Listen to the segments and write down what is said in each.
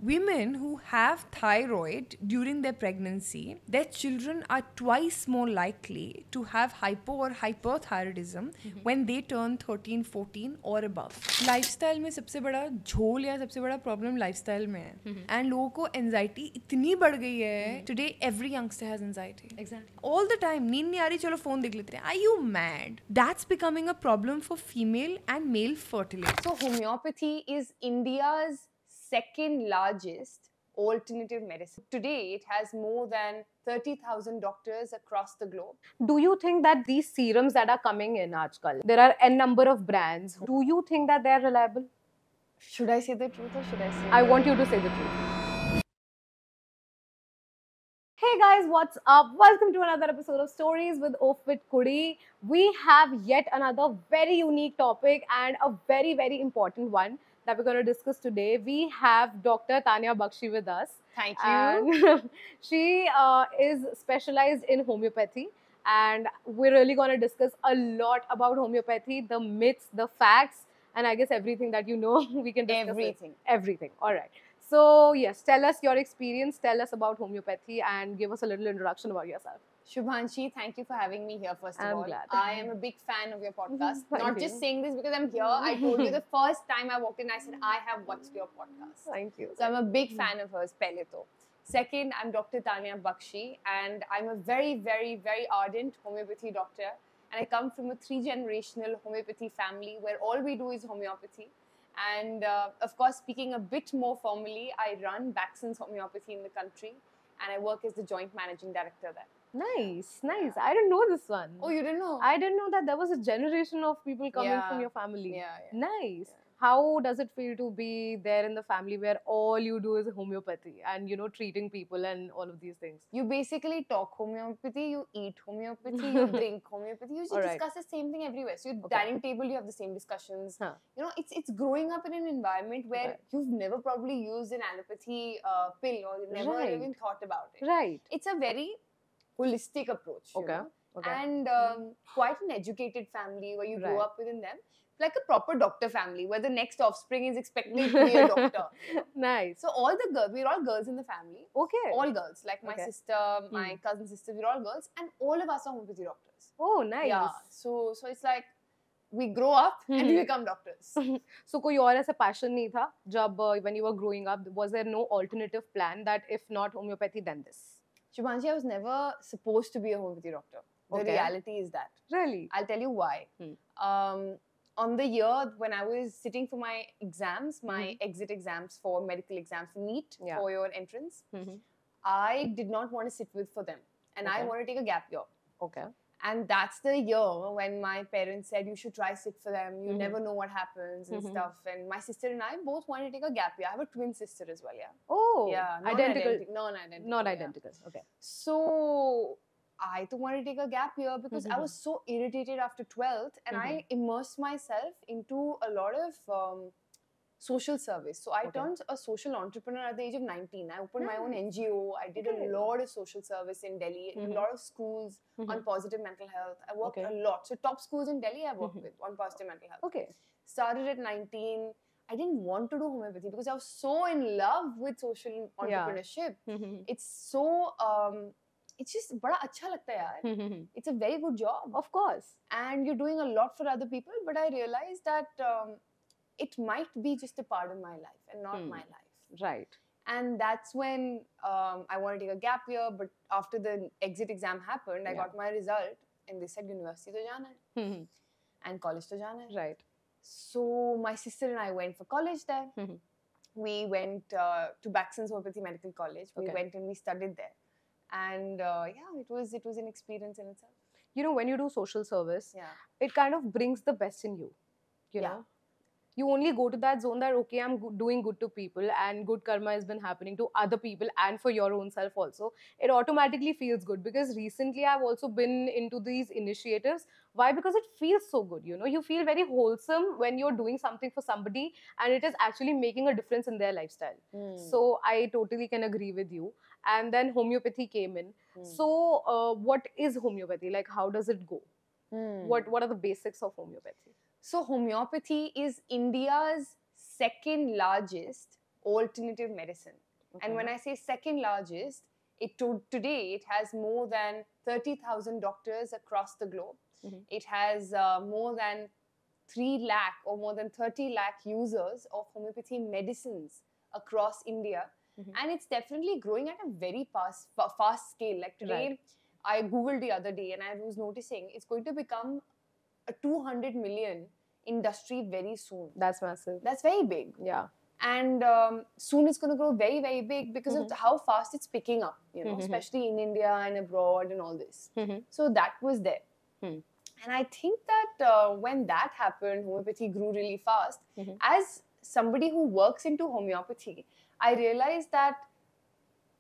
women who have thyroid during their pregnancy, their children are twice more likely to have hypo or hyperthyroidism when they turn 13, 14 or above. Lifestyle में सबसे बड़ा झोल या सबसे बड़ा problem lifestyle में है एंड लोगों को एंजाइटी इतनी बढ़ गई है. Today every youngster has anxiety exactly all the time. नींद नहीं आ रही, चलो फोन देख लेते हैं. Are you mad? That's becoming a problem for female and male fertility. So homeopathy is India's second largest alternative medicine. Today, it has more than 30,000 doctors across the globe. Do you think that these serums that are coming in aajkal, there are n number of brands, do you think that they are reliable? Should I say the truth or should I say? I want you to say the truth. Hey guys, what's up? Welcome to another episode of Stories with Off with Kudi. We have yet another very unique topic and a very, very important one that we're going to discuss today. We have Dr. Tanya Bakshi with us. Thank you. And she is specialized in homeopathy. And we're really going to discuss a lot about homeopathy, the myths, the facts, and I guess everything that you know we can discuss. Everything. Everything. All right. So, yes, tell us your experience, tell us about homeopathy, and give us a little introduction about yourself. Shubhanshi, thank you for having me here first of I'm all. glad. I am a big fan of your podcast. Thank Not you. just saying this because I'm here. I told you the first time I walked in, I said, I have watched your podcast. Thank you. So I'm a big fan of hers, pehle to. Second, I'm Dr. Tanya Bakshi, and I'm a very, very, very ardent homeopathy doctor. And I come from a 3-generational homeopathy family where all we do is homeopathy. And of course, speaking a bit more formally, I run Baxon's Homeopathy in the country, and I work as the joint managing director there. Nice, nice. I didn't know this one. Oh, you didn't know? I didn't know that there was a generation of people coming Yeah. from your family. Yeah. Nice. How does it feel to be there in the family where all you do is homeopathy and, you know, treating people and all of these things? You basically talk homeopathy, you eat homeopathy, you drink homeopathy, you just Alright. discuss the same thing everywhere. So, your Okay. dining table, you have the same discussions. Huh. You know, it's growing up in an environment where Right. you've never probably used an allopathy pill or you've never Right. even thought about it. Right. It's a very holistic approach. You Okay. know? Okay. And quite an educated family where you grow Right. up within them. Like a proper doctor family where the next offspring is expected to be a doctor. You know? Nice. So all the girls, we're all girls in the family. Okay. All girls, like my Okay. sister, my cousin sister, we're all girls, and all of us are homeopathy doctors. Oh, nice. Yeah. So it's like we grow up and we become doctors. So कोई और ऐसा passion नहीं था जब when you were growing up, was there no alternative plan that if not homeopathy then this? Shubhanshi, I was never supposed to be a homeopathy doctor. The Okay. reality is that. Really? I'll tell you why. On the year when I was sitting for my exams, my exit exams for medical exams, for NEET, Yeah. for your entrance, Mhm. I did not want to sit with for them. And I Okay. wanted to take a gap year. Okay. And that's the year when my parents said, you should try sit for them. You never know what happens and stuff. And my sister and I both wanted to take a gap year. I have a twin sister as well, yeah. Oh. Yeah, Identical. non-identical. Not yeah. identical. Okay. So I too wanted to take a gap year because I was so irritated after 12th and I immersed myself into a lot of social service. So I turned a social entrepreneur at the age of 19. I opened my own NGO. I did a lot of social service in Delhi, in a lot of schools on positive mental health. I worked a lot. So top schools in Delhi I worked with on positive mental health. Okay. Started at 19. I didn't want to do homeopathy because I was so in love with social entrepreneurship. It's so it's just bada acha lagta hai yaar. It's a very good job. Of course. And you're doing a lot for other people, but I realized that it might be just a part of my life and not my life. Right. And that's when I wanted to take a gap year, but after the exit exam happened, I got my result and they said university to jana hai and college to jana hai. Right. So my sister and I went for college there. We went to Baxon's Homeopathy Medical College. We went and we studied there. And yeah, it was an experience in itself. You know, when you do social service, Yeah. it kind of brings the best in you. You Yeah. know, you only go to that zone that okay, I'm doing good to people and good karma has been happening to other people and for your own self also. It automatically feels good because recently I've also been into these initiatives. Why? Because it feels so good. You know, you feel very wholesome when you're doing something for somebody and it is actually making a difference in their lifestyle. So I totally can agree with you. And then homeopathy came in. So what is homeopathy? Like, how does it go? What are the basics of homeopathy? So homeopathy is India's second largest alternative medicine. And when I say second largest, today it has more than 30,000 doctors across the globe. It has more than 3 lakh or more than 30 lakh users of homeopathy medicines across India. And it's definitely growing at a very fast scale. Like today, I Googled the other day and I was noticing it's going to become a 200 million industry very soon. That's massive. That's very big. Yeah. And soon it's going to grow very, very big because of how fast it's picking up, you know, especially in India and abroad and all this. So that was there. And I think that when that happened, homeopathy grew really fast. As somebody who works into homeopathy, I realized that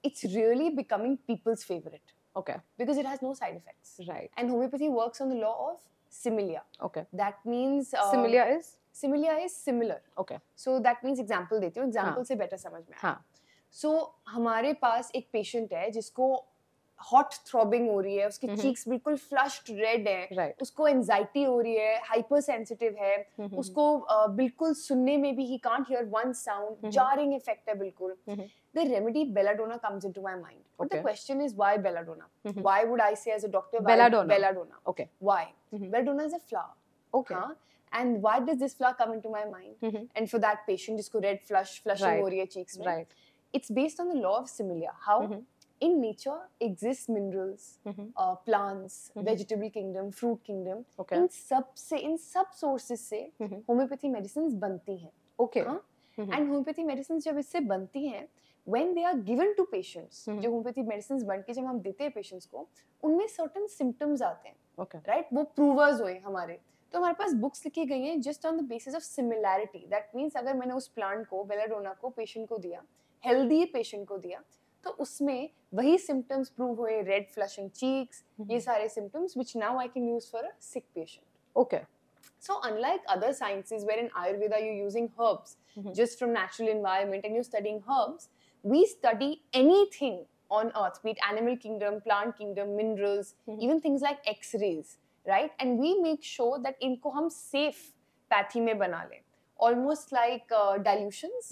it's really becoming people's favorite. Okay. Because it has no side effects. Right. And homeopathy works on the law of similia. Okay. That means... similia is? Similia is similar. Okay. So that means example देती हूँ. Example से better समझ में आए. So हमारे पास एक patient है जिसको hot throbbing हो रही है, उसकी cheeks बिल्कुल flushed red है, right. उसको anxiety हो रही है, hypersensitive है, उसको बिल्कुल सुनने में भी he can't hear one sound, jarring effect है बिल्कुल. The remedy belladonna comes into my mind. But the question is why belladonna? Why would I say as a doctor belladonna? Okay. Why? Belladonna is a flower. Okay. And why does this flower come into my mind? And for that patient, जिसको red flushing हो रही है cheeks में. Right. It's based on the law of similia. How in nature exists minerals, plants, vegetable kingdom, fruit kingdom. Okay. इन सब sources से homeopathy medicines बनती हैं. Okay. And homeopathy medicines जब इससे बनती हैं, when they are given to patients, जो homeopathy medicines बन के जब हम देते हैं patients को, उनमें certain symptoms आते हैं. Okay. Right? वो provers हुए हमारे. तो हमारे पास बुक्स लिखी गई हैं just on the basis of similarity. That means अगर मैंने उस प्लांट को बेलाडोना को पेशेंट को दिया, हेल्दी पेशेंट को दिया, तो उसमें वही सिम्टम्स प्रूव हुए, रेड फ्लशिंग चीक्स, ये सारे symptoms which now I can use for a sick patient. Okay. So unlike other sciences where in Ayurveda you're using herbs just from natural environment and you're studying herbs, we study anything on earth, be it animal kingdom, plant kingdom, minerals, even things like x-rays. Right? And we make sure that इनको हम safe pathy में बना लें. Almost like dilutions.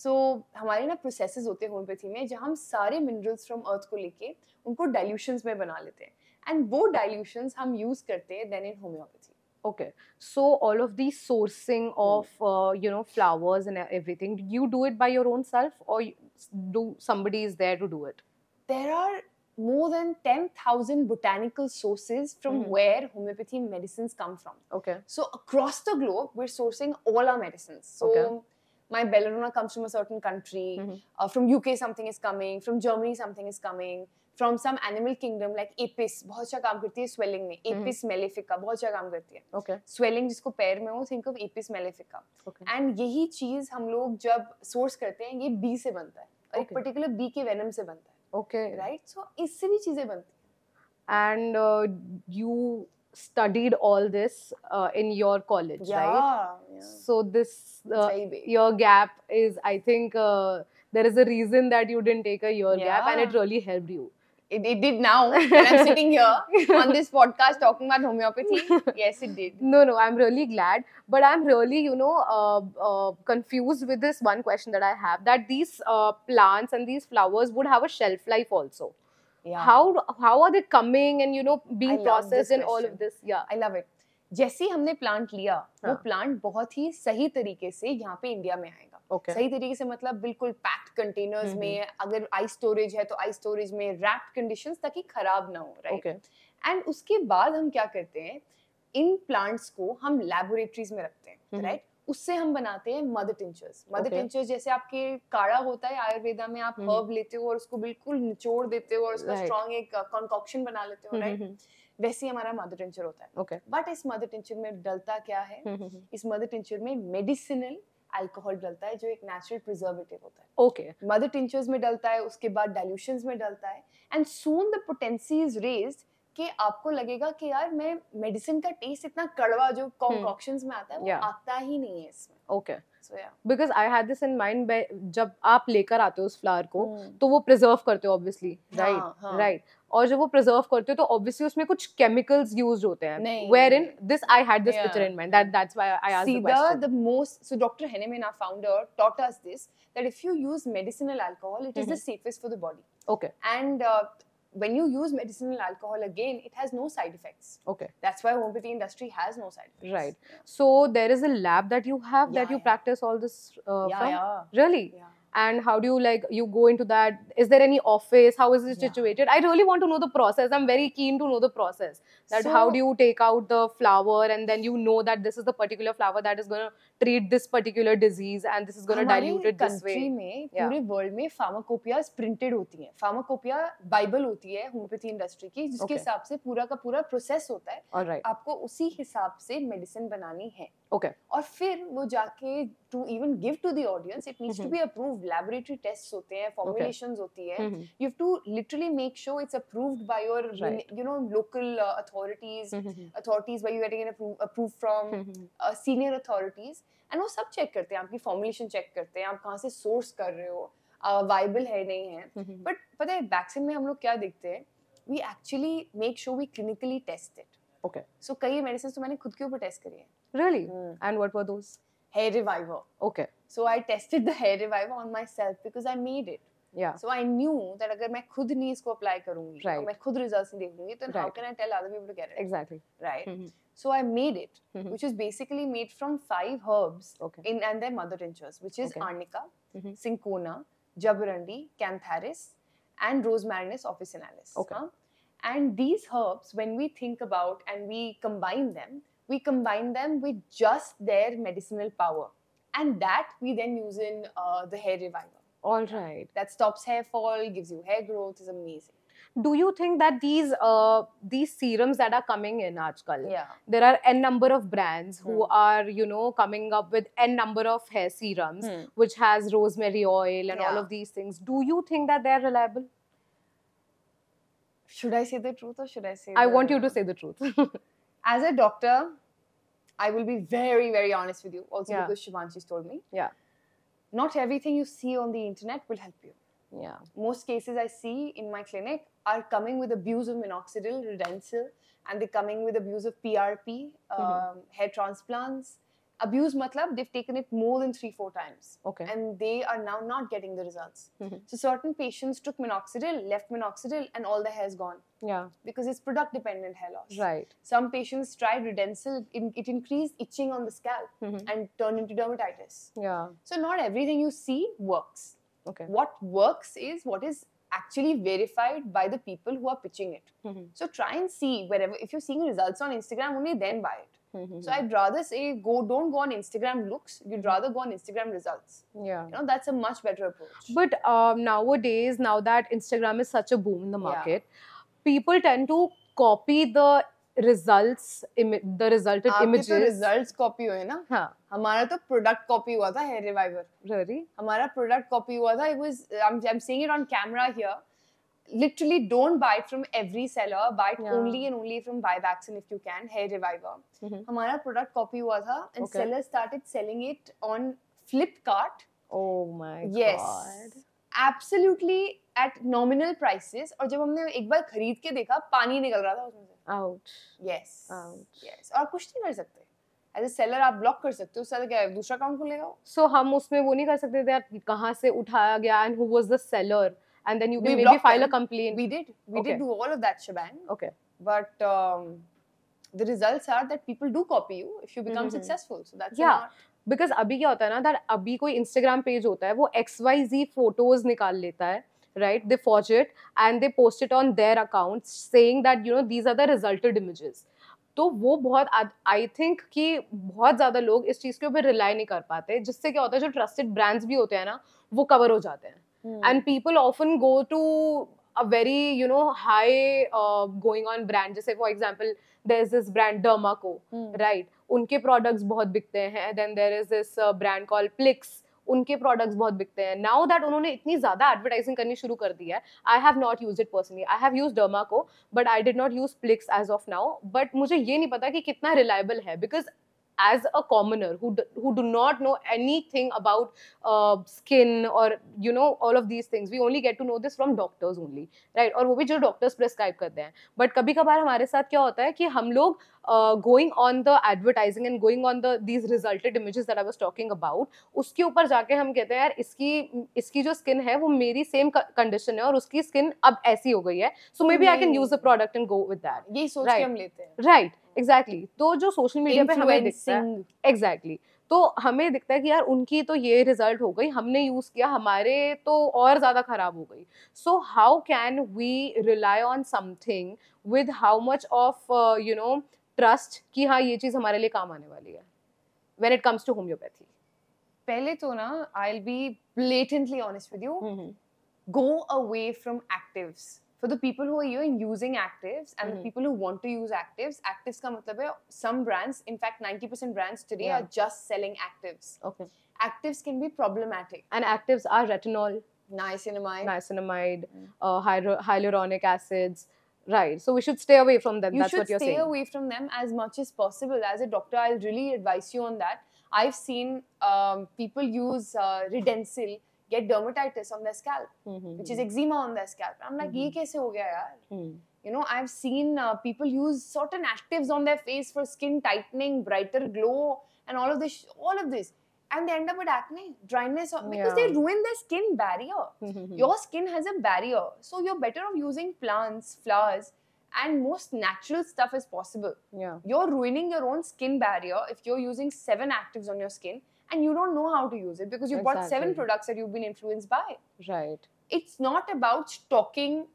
So हमारे ना processes होते हैं homeopathy में जहाँ हम सारे minerals from earth को लेके उनको dilutions में बना लेते हैं. And वो dilutions हम use करते हैं then in homeopathy. Okay. So all of the sourcing of flowers and everything, you do it by your own self or do somebody is there to do it? There are more than 10,000 botanical sources from where homeopathy medicines come from. Okay. So across the globe, we're sourcing all our medicines. So my belladonna comes from a certain country. From UK something is coming. From Germany something is coming. From some animal kingdom like Apis, बहुत अच्छा काम करती है swelling में. Apis mellifica बहुत अच्छा काम करती है. Okay. Swelling जिसको पैर में हो, think of Apis mellifica. Okay. And यही चीज हम लोग जब source करते हैं, ये bee से बनता है. और एक particular bee के venom से बनता है. Okay. Right? So इससे भी चीजें बनती हैं. And you studied all this in your college, right? Yeah. So this your gap is, I think, there is a reason that you didn't take a year gap, and it really helped you. It did now. When I'm sitting here on this podcast talking about homeopathy. Yes, it did. No, I'm really glad. But I'm really, confused with this one question that I have, that these plants and these flowers would have a shelf life also. Yeah. How are they coming and, being processed and all of this? Yeah. I love it. जैसे ही हमने plant लिया, वो plant बहुत ही सही तरीके से यहाँ पे इंडिया में आएगा. सही तरीके से मतलब बिल्कुल पैक्ड कंटेनर्स में, अगर आइस स्टोरेज है तो आइस स्टोरेज में, रैप्ड कंडीशंस ताकि खराब ना हो, राइट? एंड उसके बाद हम क्या करते हैं, इन प्लांट्स को हम लैबोरेटरीज में रखते हैं, राइट? उससे हम बनाते हैं मदर टिंचर्स. मदर टिंचर्स जैसे आपके काढ़ा होता है आयुर्वेदा में, आप हर्ब लेते हो और उसको बिल्कुल निचोड़ देते हो और उसका स्ट्रॉन्ग एक कंकॉक्शन बना लेते हो, राइट? वैसे ही हमारा मदर टिंचर होता है. बट इस मदर टिंचर में डलता क्या है? इस मदर टिंचर में मेडिसिनल अल्कोहल डलता है जो एक नेचुरल प्रिजर्वेटिव होता है. ओके. मदर टिंचर्स में डलता है, उसके बाद डाइल्यूशंस में डलता है, and soon the potency is raised कि आपको लगेगा कि यार मैं मेडिसिन का टेस्ट इतना कड़वा जो कॉन्कॉक्शंस में आता है वो आता ही नहीं है इसमें. Okay. So yeah. Because I had this in mind, जब आप लेकर आते हो उस फ्लावर को Hmm. तो वो प्रिजर्व करते हो obviously, right? हाँ. Right. और जब वो प्रिजर्व करते हो तो obviously उसमें कुछ chemicals used होते हैं. नहीं. Wherein this I had this Yeah. picture in mind. That's why I asked See, the question. the most, so Dr. Henneman, our founder, taught us this, that if you use medicinal alcohol, it is the safest for the body. Okay. And when you use medicinal alcohol again, it has no side effects. Okay. That's why homeopathy industry has no side effects. Right. So there is a lab that you have that you practice all this from? Yeah. Really? Yeah. And how do you you go into that? Is there any office? How is it situated? I really want to know the process. I'm very keen to know the process. That how do you take out the flower and then you know that this is the particular flower that is going to treat this particular disease and this is going to dilute it this way. हमारे country में पूरे world में pharmacopoeias printed होती हैं. Pharmacopoeia Bible होती है homeopathy industry की, जिसके हिसाब से पूरा का पूरा process होता है. All right. आपको उसी हिसाब से medicine बनानी है. Okay. और फिर वो जाके to even give to the audience, it needs to be approved. Laboratory tests होते हैं, formulations होती है. You have to literally make sure it's approved by your, local authorities where you are getting it approved from senior authorities. And वो सब check करते हैं, आपकी formulation check करते हैं, आप कहाँ से source कर रहे हो, viable है नहीं है. But पता है vaccine में हम लोग क्या देखते हैं? We actually make sure we clinically test it. Okay. So कई medicines तो मैंने खुद के ऊपर test करी है. Really? And what were those? Hair reviver. Okay. So I tested the hair reviver on myself because I made it. Yeah. So I knew that अगर मैं खुद नहीं इसको apply करूँगी, Right. और मैं खुद results नहीं देखूँगी, then how can I tell other people to get it? Exactly. Right. So I made it, which is basically made from 5 herbs and their mother tinctures, which is arnica, cinchona, jaborandi, cantharis, and rosmarinus officinalis. Okay. And these herbs, when we think about and we combine them with just their medicinal power, and that we then use in the hair reviver. All right. That stops hair fall, gives you hair growth, is amazing. Do you think that these serums that are coming in aajkal, Yeah. there are n number of brands who are, coming up with n number of hair serums, which has rosemary oil and all of these things. Do you think that they're reliable? Should I say the truth or should I say I want you to say the truth. As a doctor, I will be very, very honest with you. Also because Shivanshi's told me. Yeah. Not everything you see on the internet will help you. Yeah. Most cases I see in my clinic are coming with abuse of minoxidil, Redensil, and they're coming with abuse of PRP, hair transplants. Abuse matlab, they've taken it more than 3-4 times. Okay. And they are now not getting the results. So certain patients took minoxidil, left minoxidil, and all the hair's gone. Yeah. Because it's product-dependent hair loss. Right. Some patients tried Redensil, it increased itching on the scalp and turned into dermatitis. Yeah. So not everything you see works. Okay. What works is what is actually verified by the people who are pitching it. So try and see wherever, if you're seeing results on Instagram, only then buy it. So I'd rather say don't go on Instagram looks, you'd rather go on Instagram results. Yeah. That's a much better approach. But nowadays, now that Instagram is such a boom in the market, people tend to copy the results, the resulted images. आपके तो results copy हुए ना? हाँ. हमारा तो product copy हुआ था hair reviver. Really? हमारा product copy हुआ था. It was I'm saying it on camera here. Literally, don't buy it from every seller. Buy it only and only from Vivaxin if you can. Hair reviver. हमारा product copy हुआ था, and sellers started selling it on Flipkart. Oh my yes. God. Absolutely at nominal prices. और जब हमने एक बार खरीद के देखा, पानी निकल रहा था उसमें से. Ouch. Yes. Ouch. Yes. और कुछ नहीं कर सकते. As a seller आप block कर सकते हो. उससे क्या दूसरा account खुलेगा? So हम उसमें वो नहीं कर सकते थे कहाँ से उठाया गया and who was the seller? And then you can maybe file a complaint. We did do all of that shebang. Okay. But the results are that people do copy you if you become successful. So that's not. Because अभी क्या होता है ना, that अभी कोई Instagram page होता है, वो XYZ photos निकाल लेता है, right? They forge it and they post it on their accounts saying that these are the resulted images. तो वो बहुत I think कि बहुत ज़्यादा लोग इस चीज़ के ऊपर rely नहीं कर पाते, जिससे क्या होता है जो trusted brands भी होते हैं ना, वो cover हो जाते हैं. And people often go to a very, high going on brand. जैसे for example, there's this brand Dermaco, right? उनके products बहुत बिकते हैं. Then there is this brand called Plix. उनके products बहुत बिकते हैं. Now that उन्होंने इतनी ज़्यादा advertising करनी शुरू कर दी है, I have not used it personally. I have used Dermaco, but I did not use Plix as of now. But मुझे ये नहीं पता कि कितना reliable है, because as a commoner who do not know anything about skin or all of these things, we only get to know this from doctors only, right? और वो भी जो doctors prescribe करते हैं. But कभी कभार हमारे साथ क्या होता है कि हम लोग going on the advertising and going on these resulted images that I was talking about, उसके ऊपर जाके हम कहते हैं यार इसकी जो skin है वो मेरी same condition है और उसकी skin अब ऐसी हो गई है, so maybe I can use the product and go with that. यही सोच के हम लेते हैं. Right, exactly. तो जो social media पे हमें दिखता है, exactly, तो हमें दिखता है कि यार उनकी तो ये रिजल्ट हो गई, हमने यूज किया, हमारे तो और ज्यादा खराब हो गई. So how can we rely on something with how much of trust कि हाँ ये चीज हमारे लिए काम आने वाली है when it comes to homeopathy? पहले तो ना I will be blatantly honest with you, go away from actives. For the people who are even using actives and the people who want to use actives का मतलब है some brands, in fact 90% brands today are just selling actives. Okay. Actives can be problematic. And actives are retinol, niacinamide, hyaluronic acids. Right. So we should stay away from them. That's what you're saying. You should stay away from them as much as possible. As a doctor, I'll really advise you on that. I've seen people use Redensil, get dermatitis on their scalp, which is eczema on their scalp. I'm like, ye kaise ho gaya yaar? You know, I've seen people use certain actives on their face for skin tightening, brighter glow, and all of this. And they end up with acne, dryness, because they ruin their skin barrier. Your skin has a barrier. So you're better off using plants, flowers, and most natural stuff as possible. Yeah. You're ruining your own skin barrier if you're using 7 actives on your skin and you don't know how to use it because you bought 7 products that you've been influenced by. Right. It's not about stocking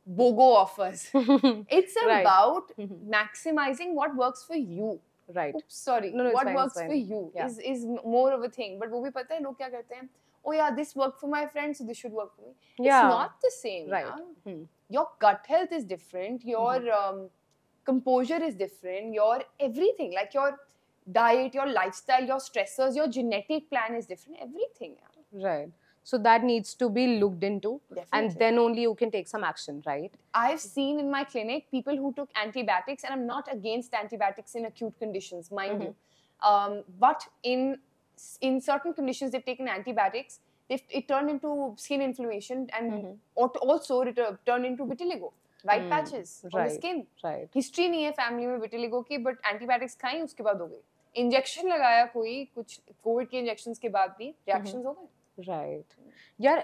BOGO offers. It's about maximizing what works for you. Right. Oops, sorry. No, what works for you is more of a thing. But वो भी पता है लोग क्या करते हैं? Oh yeah, this worked for my friend, so this should work for me. Yeah. It's not the same. Right. Your gut health is different. Your composure is different. Your everything, like your diet, your lifestyle, your stressors, your genetic plan is different. Everything. Right. So that needs to be looked into. Definitely. And then only you can take some action, right? I've seen in my clinic people who took antibiotics, and I'm not against antibiotics in acute conditions, mind you. But in certain conditions, they've taken antibiotics, it turned into skin inflammation and also it turned into vitiligo, white patches on the skin. Right. History नहीं है family में vitiligo की, but antibiotics खाई उसके बाद हो गई. Injection लगाया कोई, कुछ COVID के injections के बाद भी reactions हो गए. Right. Yeah,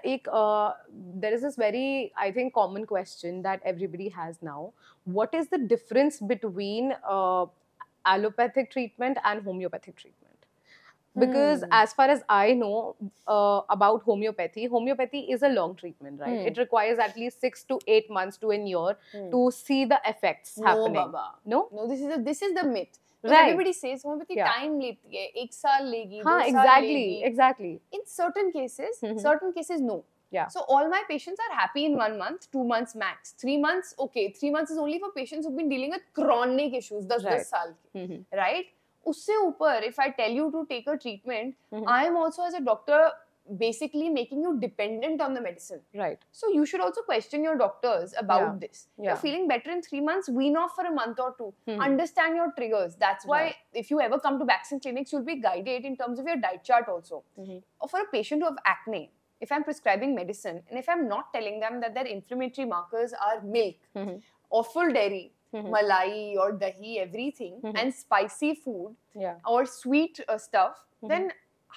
there is this very, I think, common question that everybody has now. What is the difference between allopathic treatment and homeopathic treatment? Because as far as I know about homeopathy is a long treatment, right? It requires at least 6 to 8 months to a year to see the effects happening. Baba. No, this is the myth. Right. Everybody says homeopathy time लेती है, 1 साल लेगी, 2 साल लेगी. Exactly. In certain cases, no. Yeah. So all my patients are happy in 1 month, 2 months max. 3 months, okay. 3 months is only for patients who've been dealing with chronic issues, 10 साल की, right? उससे ऊपर, if I tell you to take a treatment, I am also as a doctor basically making you dependent on the medicine. Right. So you should also question your doctors about this. Yeah. You're feeling better in 3 months, wean off for a month or 2. Understand your triggers. That's why if you ever come to vaccine clinics, you'll be guided in terms of your diet chart also. Or for a patient who have acne, if I'm prescribing medicine and if I'm not telling them that their inflammatory markers are milk or full dairy, malai or dahi, everything, and spicy food or sweet stuff, then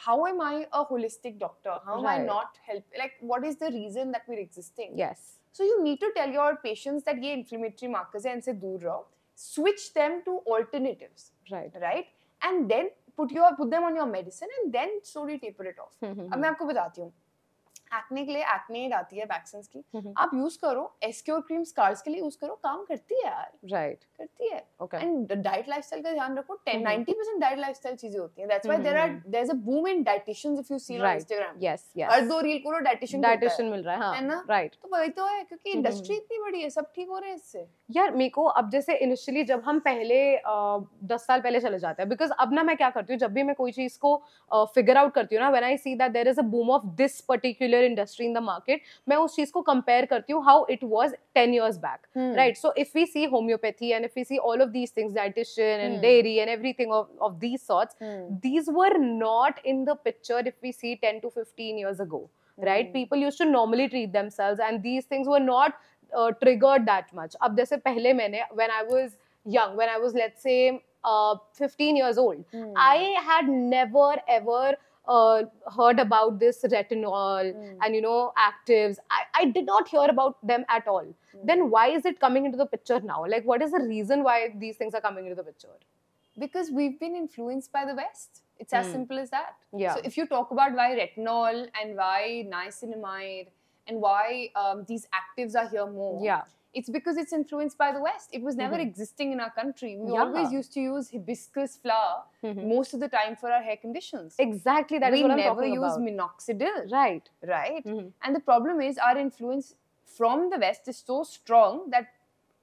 how am I a holistic doctor? How am I not help? Like, what is the reason that we're existing? Yes. So you need to tell your patients that ये inflammatory markers हैं, इनसे दूर रहो. Switch them to alternatives. Right? And then put them on your medicine and then slowly taper it off. अब मैं आपको बताती हूँ. एक्ने के लिए एक्ने एड आती है वैक्सीन्स की, आप यूज करो. एस्क्योर क्रीम स्कार्स के लिए यूज करो, काम करती है यार. राइट. करती है. ओके. एंड डाइट लाइफस्टाइल का ध्यान रखो. 90% डाइट लाइफस्टाइल चीजें होती हैं. That's why there is a boom in dieticians if you see on Instagram. Yes. हर 2 रील को डाइटिशियन मिल रहा है. हां. है ना. राइट. तो वही तो है, क्योंकि इंडस्ट्री इतनी बड़ी है, सब ठीक हो रहे हैं इससे. यार मेरे को अब जैसे इनिशियली जब हम पहले 10 साल पहले चले जाते हैं, बिकॉज अब ना मैं क्या करती हूँ, जब भी मैं कोई चीज को फिगर आउट करती हूँ ना, when I see that there is a boom of this particular bigger industry in the market, मैं उस चीज को compare करती हूँ how it was 10 years back, right? So if we see homeopathy and if we see all of these things, dietitian and dairy and everything of these sorts, these were not in the picture if we see 10 to 15 years ago, right? People used to normally treat themselves and these things were not triggered that much. अब जैसे पहले मैंने, when I was young, when I was, let's say, 15 years old, I had never ever heard about this retinol and, you know, actives. I did not hear about them at all. Then why is it coming into the picture now? Like, what is the reason why these things are coming into the picture? Because we've been influenced by the West. It's as simple as that. Yeah. So if you talk about why retinol and why niacinamide and why these actives are here more, Yeah. it's because it's influenced by the West. It was never existing in our country. We always used to use hibiscus flower most of the time for our hair conditions. Exactly, that is what I'm talking We never about. use minoxidil. Right. Right? And the problem is our influence from the West is so strong that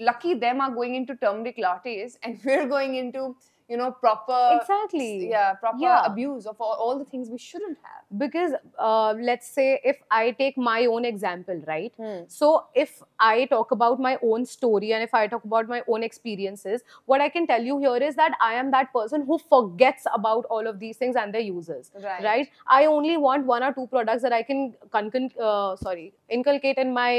lucky them are going into turmeric lattes and we're going into, you know, proper abuse of all the things we shouldn't have. Because let's say if I take my own example, right? So if I talk about my own story and if I talk about my own experiences, what I can tell you here is that I am that person who forgets about all of these things and their uses, right? I only want 1 or 2 products that I can inculcate in my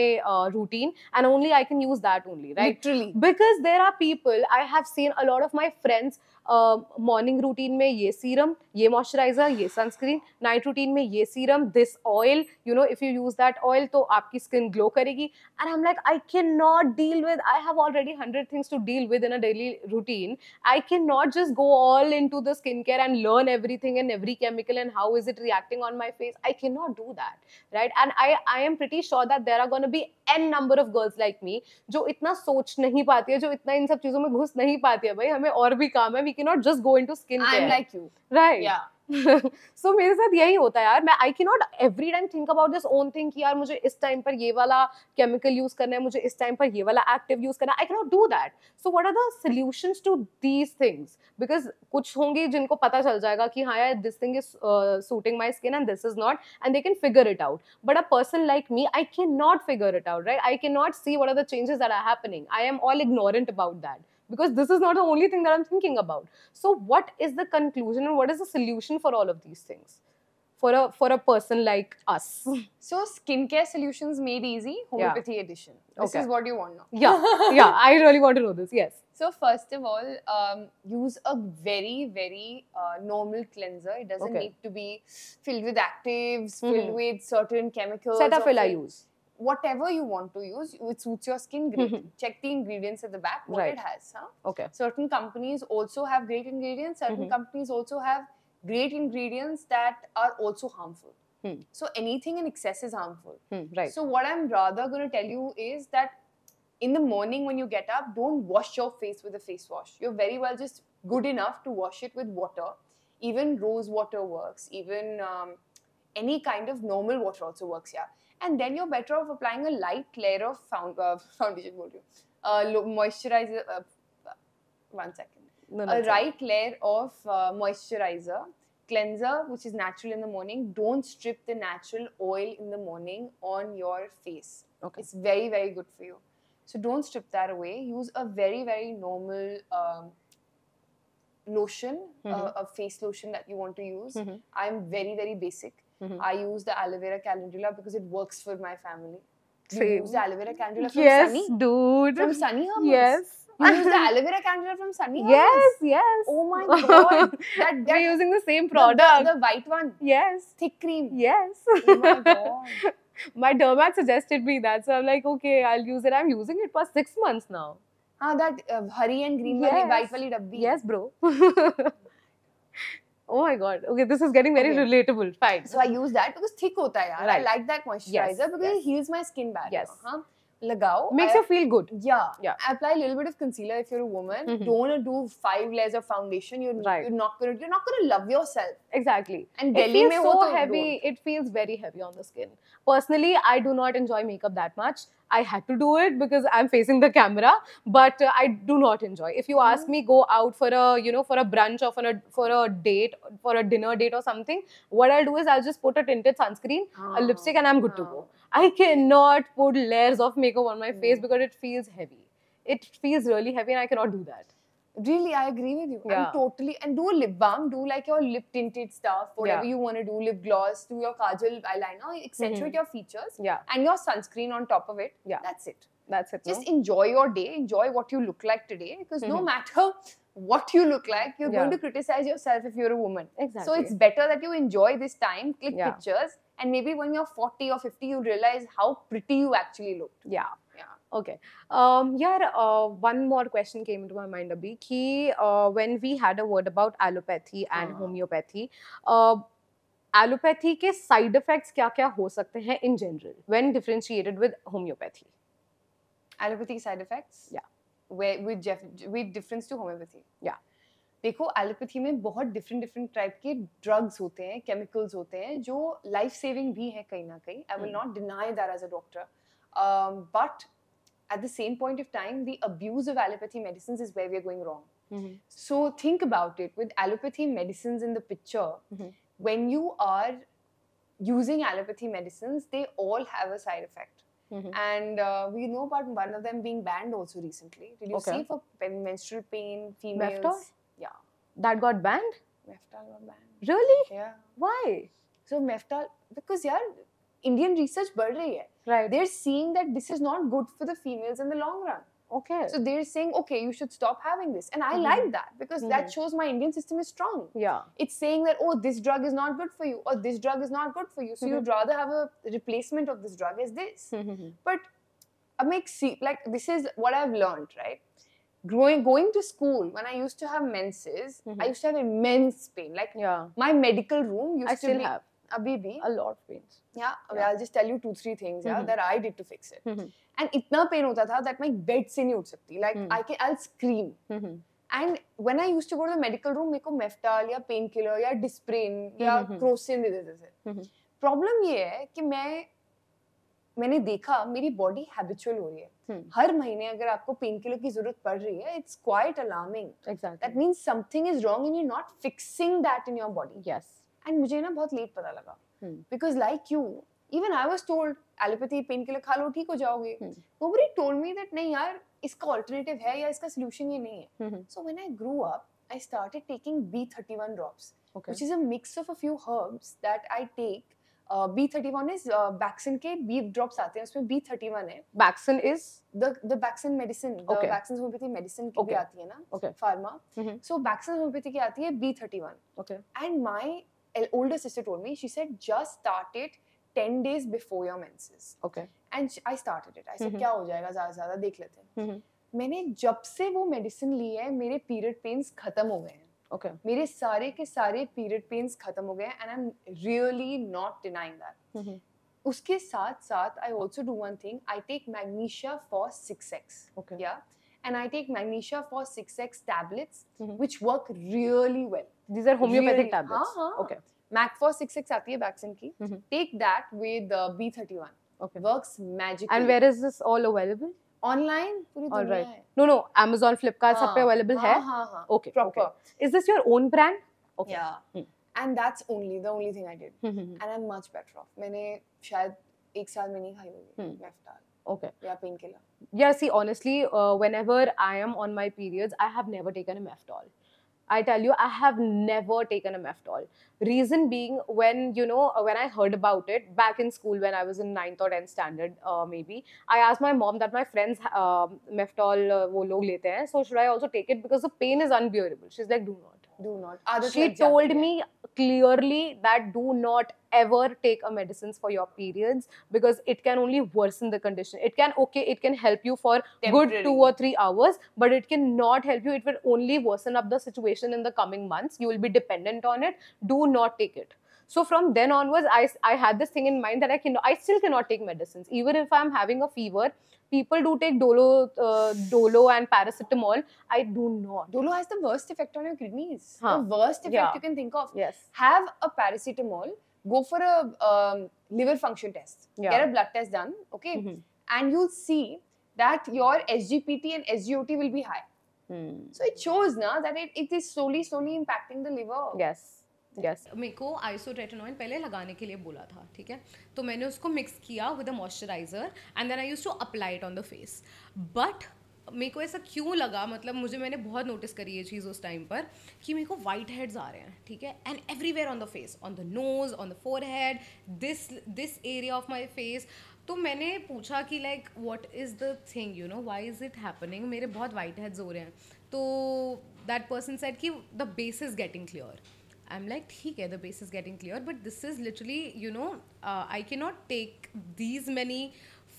routine, and only I can use that only, right? Literally. Because there are people, I have seen a lot of my friends, morning routine में ये serum, ये moisturiser, ये sunscreen, night routine में ये serum, this oil, you know, if you use that oil तो आपकी skin glow करेगी. And I am like, I can not deal with, I have already 100 things to deal with in a daily routine. I can not just go all into the skin care and learn everything and every chemical and how is it reacting on my face. I can not do that, right? And I am pretty sure that there are gonna be n number of girls like me जो इतना सोच नहीं पाती है, जो इतना इन सब चीजों में घुस नहीं पाती है. भाई हमें और भी काम है, we cannot just go into skin care. I'm like you, right? Yeah. So मेरे साथ यही होता है यार. मैं I cannot every time think about this own thing कि यार मुझे इस टाइम पर ये वाला केमिकल यूज करना है, मुझे इस टाइम पर ये वाला एक्टिव यूज करना है. I cannot do that. So what are the solutions to these things? Because कुछ होंगे जिनको पता चल जाएगा कि हाँ यार this thing is suiting my skin and this is not, and they can figure it out. But a person like me, I cannot figure it out, right? I cannot see what are the changes that are happening. I am all ignorant about that. Because this is not the only thing that I'm thinking about. So what is the conclusion and what is the solution for all of these things for a person like us? So skincare solutions made easy, homeopathy edition. This is what you want now. Yeah, I really want to know this. Yes. So first of all, use a very, very normal cleanser. It doesn't need to be filled with actives, filled with certain chemicals. Cetaphil I use. Whatever you want to use, it suits your skin great. Check the ingredients at the back, what it has. Okay. Certain companies also have great ingredients. Certain companies also have great ingredients that are also harmful. So anything in excess is harmful. Right. So what I'm rather going to tell you is that in the morning when you get up, don't wash your face with a face wash. You're very well just good enough to wash it with water. Even rose water works. Even any kind of normal water also works, yeah. And then you're better off applying a light layer of foundation, moisturizer. One second. Right layer of moisturizer, cleanser, which is natural in the morning. Don't strip the natural oil in the morning on your face. Okay. It's very, very good for you. So don't strip that away. Use a very, very normal lotion, a face lotion that you want to use. I'm very, very basic. I use the aloe vera calendula because it works for my family. You use the aloe vera calendula from Sunny? Yes, dude. From Sunny Hermans? Yes. You use the aloe vera calendula from Sunny Hermans? Yes. Oh my god. We're using the same product. The white one? Yes. Thick cream? Yes. Oh my god. My dermat suggested me that, so I'm like, okay, I'll use it. I'm using it for 6 months now. That hurry and green white wali dabbi. Yes, bro. Oh my god. Okay, this is getting very relatable. Fine. So I use that because thick hota hai. I like that moisturizer because it heals my skin barrier. Yes. Lagao. Makes you feel good. Yeah. Apply a little bit of concealer if you're a woman. Don't do 5 layers of foundation. You're not gonna love yourself. Exactly. And It Delhi feels mein so ho to heavy. don't. It feels very heavy on the skin. Personally, I do not enjoy makeup that much. I had to do it because I'm facing the camera, but I do not enjoy. If you ask me, go out for a, you know, for a brunch or for a date, for a dinner date or something, what I'll do is I'll just put a tinted sunscreen, a lipstick, and I'm good to go. I cannot put layers of makeup on my face because it feels heavy. It feels really heavy, and I cannot do that. Really, I agree with you. Yeah. I'm totally, and do a lip balm, do like your lip tinted stuff, whatever Yeah. you want to do, lip gloss, do your kajal, eyeliner, accentuate your features, Yeah. and your sunscreen on top of it. Yeah. That's it. That's it. Just no? enjoy your day, enjoy what you look like today, because no matter what you look like, you're going to criticize yourself if you're a woman. Exactly. So it's better that you enjoy this time, click Yeah. pictures, and maybe when you're 40 or 50, you realize how pretty you actually looked. Yeah. Yeah. Okay. One more question came into my mind, Abhi, ki, when we had a word about allopathy and homeopathy, allopathy के side effects क्या-क्या हो सकते हैं in general when differentiated with homeopathy? Allopathy side effects? Yeah. Where with difference to homeopathy? Yeah. देखो allopathy में बहुत different type के drugs होते हैं, केमिकल्स होते हैं जो लाइफ सेविंग भी है कहीं ना कहीं. I will not deny that as a doctor, but at the same point of time, the abuse of allopathy medicines is where we are going wrong. So think about it. With allopathy medicines in the picture, when you are using allopathy medicines, they all have a side effect. And we know about one of them being banned also recently. Did you see for menstrual pain, females? Meftal? Yeah. That got banned? Meftal got banned. Really? Yeah. Why? So Meftal, because yaar, Indian research बढ़ रही है. Right. They're seeing that this is not good for the females in the long run. Okay. So they're saying, okay, you should stop having this. And I like that because that shows my Indian system is strong. Yeah. It's saying that, oh, this drug is not good for you or this drug is not good for you. So you'd rather have a replacement of this drug as this. But like this is what I've learned, right? Going to school, when I used to have menses, I used to have immense pain. Like my medical room used I still to be... have. Abhi bhi. A lot of pains. Yeah, I'll just tell you 2-3 things that I did to fix it. And itna pain hota tha that my bed se nahi ut sakti. Like I'll scream. And when I used to go to the medical room, मेरे को Meftal या painkiller या Disprin या Crocin दे देते थे. Problem ये है कि मैंने देखा मेरी बॉडी हैबिचुअल हो रही है. हर महीने अगर आपको पेन किलर की जरूरत पड़ रही है, it's quite alarming. Exactly. That means something is wrong and you're not fixing that in your body. Yes. And मुझे ना बहुत लेट पता लगा. Because like you, even I was told allopathy pain killer खा लो ठीक हो जाओगे. Nobody told me that नहीं यार इसका alternative है या इसका solution ये नहीं है. So when I grew up, I started taking B31 drops, which is a mix of a few herbs that I take. B31 is Baxin के B drops आते हैं, उसमें B31 है. Baxin is the Baxin medicine, the Baxin homeopathy medicine की भी आती है ना, pharma. So Baxin homeopathy की आती है B31. Okay. And my older sister told me, she said just start it 10 days before your menses. Okay. And I started it. I said क्या हो जाएगा, ज़्यादा देख लेते हैं. मैंने जब से वो मेडिसिन ली है मेरे पीरियड पेन्स खत्म हो गए हैं. Okay. मेरे सारे के सारे पीरियड पेन्स खत्म हो गए हैं and I'm really not denying that. उसके साथ साथ I also do one thing. I take magnesia for 6x. Okay. Yeah. And I take magnesia for 6x tablets, which work really well. These are homeopathic Really? tablets. हाँ. Okay. Mac for 6x आती है Baxin की. Take that with B31. Okay. Works magically. And where is this all available? Online पूरी All दुनिया right. है. No, Amazon, Flipkart, सब पे available है? हाँ. Okay. Proper. Okay. Is this your own brand? Okay. Yeah. And that's the only thing I did. And I'm much better off. मैंने शायद 1 साल में नहीं खाई होगी Meftal. Okay. या painkiller. Yeah, see, honestly, whenever I am on my periods, I have never taken a Meftol. I tell you, I have never taken a Meftol. Reason being, when I heard about it back in school when I was in 9th or 10th standard, maybe, I asked my mom that my friends Meftol वो लोग लेते हैं, so should I also take it because the pain is unbearable. She's like, do not. Do not. She told me clearly that do not ever take a medicines for your periods because it can only worsen the condition. It can help you for good 2 or 3 hours, but it cannot help you. It will only worsen up the situation in the coming months. You will be dependent on it. Do not take it. So from then onwards, I had this thing in mind that I still cannot take medicines. Even if I'm having a fever, people do take Dolo and paracetamol. I do not. Dolo has the worst effect on your kidneys. Huh. The worst effect Yeah. you can think of. Yes. Have a paracetamol. Go for a liver function test. Yeah. Get a blood test done. Okay. And you'll see that your SGPT and SGOT will be high. So it shows na that it is slowly impacting the liver. Yes. Yes. मेरे को isotretinoin पहले लगाने के लिए बोला था, ठीक है, तो मैंने उसको मिक्स किया with a moisturiser and then I used to apply it on the face. But मेरे को ऐसा क्यों लगा, मतलब मैंने बहुत नोटिस करी ये चीज़ उस टाइम पर कि मेरे को वाइट हेड्स आ रहे हैं, ठीक है, and everywhere on the face, on the nose, on the forehead, this area of my face. तो मैंने पूछा कि like what is the thing, you know, why is it happening, मेरे बहुत वाइट हेड्स हो रहे हैं. तो दैट पर्सन सेड कि the base is getting clear. I'm like, ठीक है, the base is getting clear, but this is literally, you know, I cannot take these many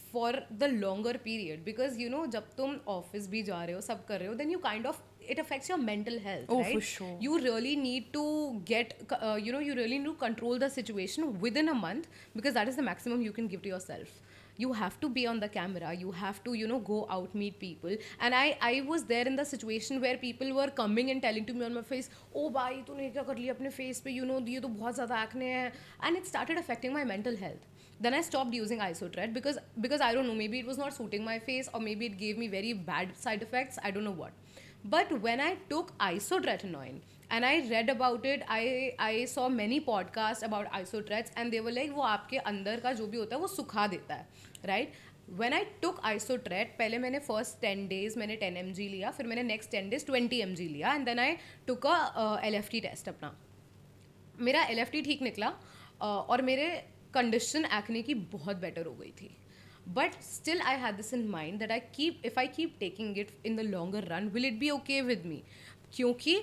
for the longer period because, you know, जब तुम office भी जा रहे हो, सब कर रहे हो, then you kind of, it affects your mental health, right? For sure. You really need to get, you know, you really need to control the situation within a month because that is the maximum you can give to yourself. You have to be on the camera, you have to, you know, go out, meet people. And I was there in the situation where people were coming and telling to me on my face, oh bhai तूने क्या कर लिया अपने face पे, you know, ये तो बहुत ज़्यादा acne है. And it started affecting my mental health. Then I stopped using Isotret because I don't know, maybe it was not suiting my face or maybe it gave me very bad side effects, I don't know what. But when I took isotretinoin and I read about it, I saw many podcasts about isotrets and they were like वो आपके अंदर का जो भी होता है वो सुखा देता है, right? When I took isotret, पहले मैंने first 10 days मैंने 10 mg लिया, फिर मैंने next 10 days 20 mg लिया and then I took a LFT test अपना. मेरा LFT ठीक निकला और मेरे कंडीशन एक्ने की बहुत बेटर हो गई थी. But still I had this in mind that if I keep taking it in the longer run, will it be okay with me? क्योंकि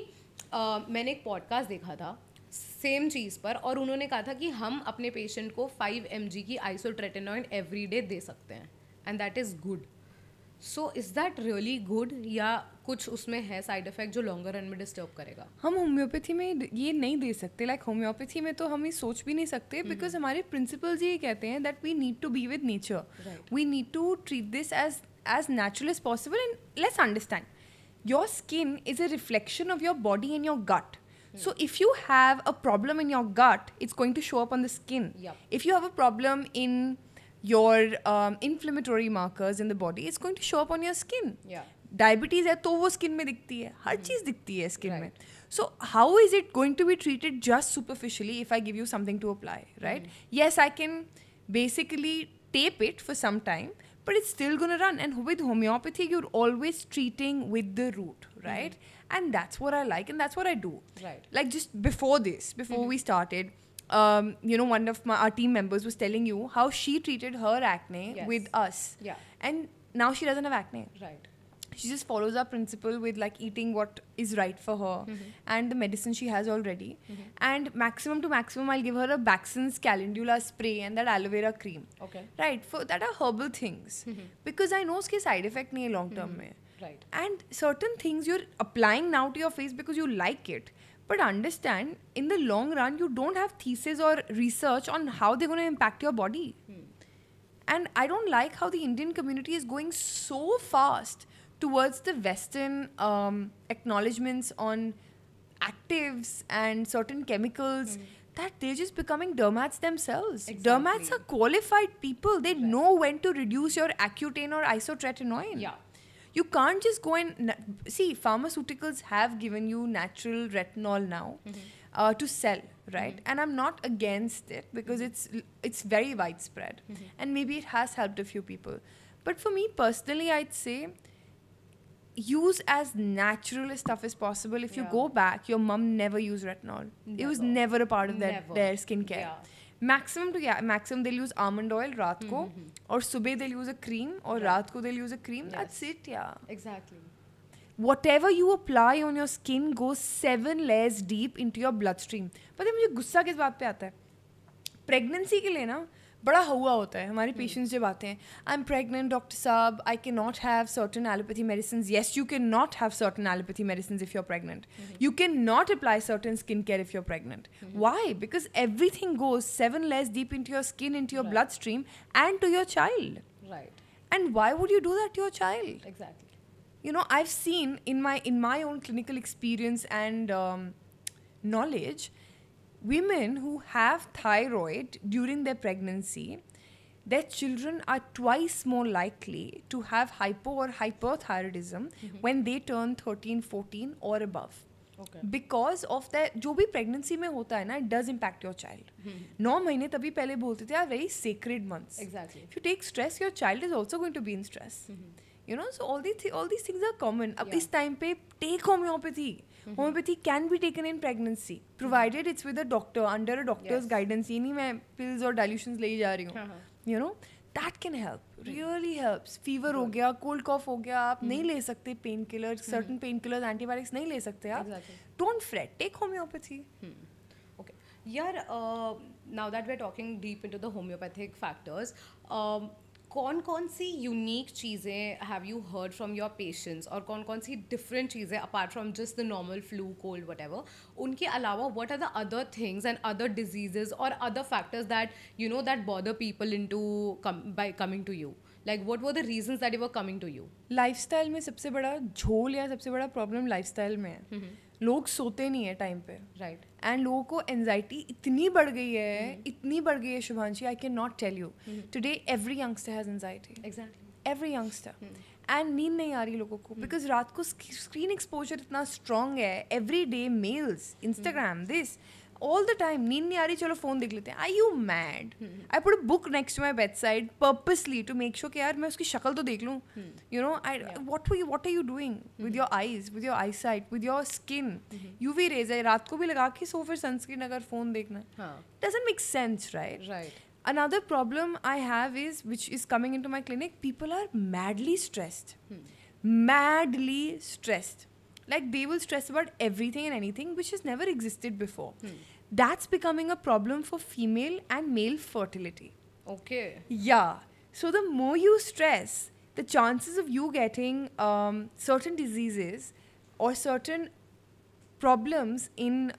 मैंने एक पॉडकास्ट देखा था सेम चीज़ पर और उन्होंने कहा था कि हम अपने पेशेंट को 5 mg की आइसोट्रेटिनोइन एवरी डे दे सकते हैं and that is good. So is that really good या कुछ उसमें है साइड इफेक्ट जो लॉन्गर रन में डिस्टर्ब करेगा? हम होम्योपैथी में ये नहीं दे सकते. लाइक होम्योपैथी में तो हम ये सोच भी नहीं सकते बिकॉज हमारे प्रिंसिपल्स ये कहते हैं that we need to be with nature. We need to treat this as natural as possible. And let's understand your skin is a reflection of your body and your gut. So if you have a problem in your gut, it's going to show up on the skin. Yep. If you have a problem in your inflammatory markers in the body, it's going to show up on your skin. Yeah. Diabetes है तो वो skin में दिखती है, हर चीज़ दिखती है skin में. So how is it going to be treated just superficially if I give you something to apply, right? Yes, I can basically tape it for some time, but it's still going to run. And with homeopathy, you're always treating with the root, right? And that's what I like and that's what I do. Right. Like just before this, before we started, you know, one of our team members was telling you how she treated her acne Yes. with us. Yeah. And now she doesn't have acne. Right. She just follows our principle with like eating what is right for her and the medicine she has already. And maximum to maximum, I'll give her a Baxen's Calendula spray and that aloe vera cream. Okay. Right, for that are herbal things. Because I know uske side effect nahi hai long term mein. Right. And certain things you're applying now to your face because you like it. But understand, in the long run, you don't have thesis or research on how they're going to impact your body. And I don't like how the Indian community is going so fast towards the Western acknowledgements on actives and certain chemicals that they're just becoming dermats themselves. Exactly. Dermats are qualified people. They know when to reduce your Accutane or isotretinoin. Yeah. You can't just go and see, pharmaceuticals have given you natural retinol now to sell, right? And I'm not against it because it's very widespread and maybe it has helped a few people. But for me personally, I'd say use as natural as stuff as possible. If you go back, your mum never used retinol. It was never a part of their skincare. Yeah. Maximum they'll use almond oil रात को और सुबह they'll use a cream और रात को they'll use a cream. That's it, yeah. Exactly. Whatever you apply on your skin goes 7 layers deep into your bloodstream. पता है मुझे गुस्सा किस बात पे आता है? Pregnancy के लिए ना बड़ा हुआ होता है हमारे पेशेंट्स जब आते हैं, आई एम प्रेगनेंट डॉक्टर साहब, I can not have certain allopathy medicine. Yes, you can not have certain allopathy medicine if you are pregnant. You cannot apply certain skincare if you're pregnant. Why? Because everything goes 7 layers deep into your skin, into your bloodstream, and to your child. Right. And why would you do that to your child? Exactly. You know, I've seen in my own clinical experience and knowledge, women who have thyroid during their pregnancy, their children are twice more likely to have hypo or hyperthyroidism when they turn 13, 14 or above. Okay. Because of that, जो भी pregnancy में होता है ना, it does impact your child. 9 महीने तभी पहले बोलते थे are very sacred months. Exactly. If you take stress, your child is also going to be in stress. You know, so all these things are common. अब इस time पे take homeopathy. Homeopathy can be taken in pregnancy, provided it's with a doctor, under a doctor's Yes. guidance. ये नहीं मैं pills और dilutions ले ही जा रही हूँ. You know, that can help. Really helps. Fever हो गया, cold cough हो गया, आप नहीं ले सकते pain killers, certain pain killers, antibiotics नहीं ले सकते आप. Exactly. Don't fret. Take homeopathy. Okay. यार now that we're talking deep into the homeopathic factors, कौन सी यूनिक चीज़ें have you heard from your patients और कौन सी डिफरेंट चीज़ें apart from just the normal flu cold whatever, उनके अलावा what are the other things and other diseases और other factors that you know that bother people in to by coming to you, like what were the reasons that you were coming to you? Lifestyle में सबसे बड़ा झोल या सबसे बड़ा problem lifestyle में है. लोग सोते नहीं है टाइम पे. राइट. एंड लोगों को एंजाइटी इतनी बढ़ गई है Shubhanshi, I can not tell you. Today every youngster has anxiety. Exactly. Every youngster. And नींद नहीं आ रही लोगों को बिकॉज रात को स्क्रीन एक्सपोजर इतना स्ट्रांग है. Every day mails, Instagram, this all the time. नींद नहीं आ रही, चलो फोन देख लेते हैं. Are you mad? I put a book next to my bedside purposely to make sure कि यार मैं उसकी शक्ल तो देख लूँ. You know, what are you doing with your eyes, with your eyesight, with your skin? UV rays है, रात को भी लगा के सो फिर सनस्क्रीन अगर फोन देखना है. Doesn't make sense, right? Right. Another problem I have is, which is coming into my clinic, people are madly stressed. Madly stressed. Like they will stress about everything and anything which has never existed before. That's becoming a problem for female and male fertility. Okay. Yeah. So the more you stress, the chances of you getting certain diseases or certain problems in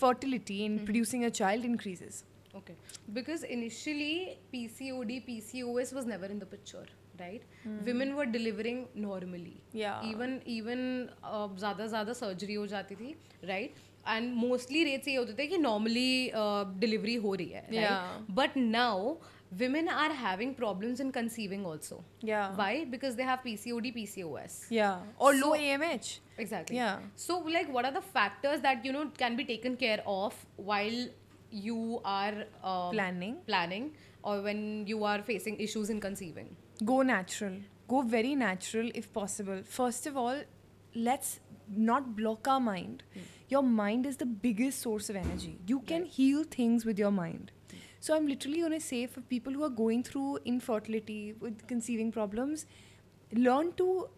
fertility, in producing a child, increases. Okay. Because initially PCOD, PCOS was never in the picture. Right? Women were delivering normally. Yeah. Even ज़्यादा surgery हो जाती थी, right? And mostly rates ये होते थे कि normally delivery हो रही है, right? Yeah. But now women are having problems in conceiving also. Yeah. Why? Because they have PCOD, PCOS. Yeah. Or low So- AMH. Exactly. Yeah. So like what are the factors that you know can be taken care of while you are planning or when you are facing issues in conceiving? Go natural. Go very natural if possible. First of all, let's not block our mind. Your mind is the biggest source of energy. You can heal things with your mind. So I'm literally going to say for people who are going through infertility, with conceiving problems, learn to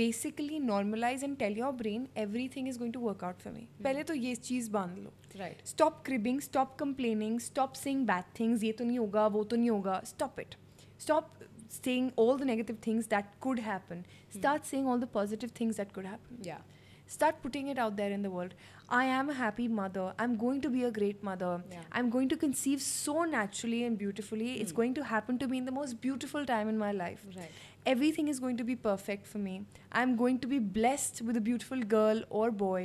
basically normalize and tell your brain everything is going to work out for me. पहले तो ये चीज़ बांध लो. Right. Stop cribbing, stop complaining, stop saying bad things. ये तो नहीं होगा, वो तो नहीं होगा. Stop it. Stop saying all the negative things that could happen. Start saying all the positive things that could happen. Yeah. Start putting it out there in the world. I am a happy mother. I'm going to be a great mother. Yeah. I'm going to conceive so naturally and beautifully. It's going to happen to me in the most beautiful time in my life. Right. Everything is going to be perfect for me. I'm going to be blessed with a beautiful girl or boy.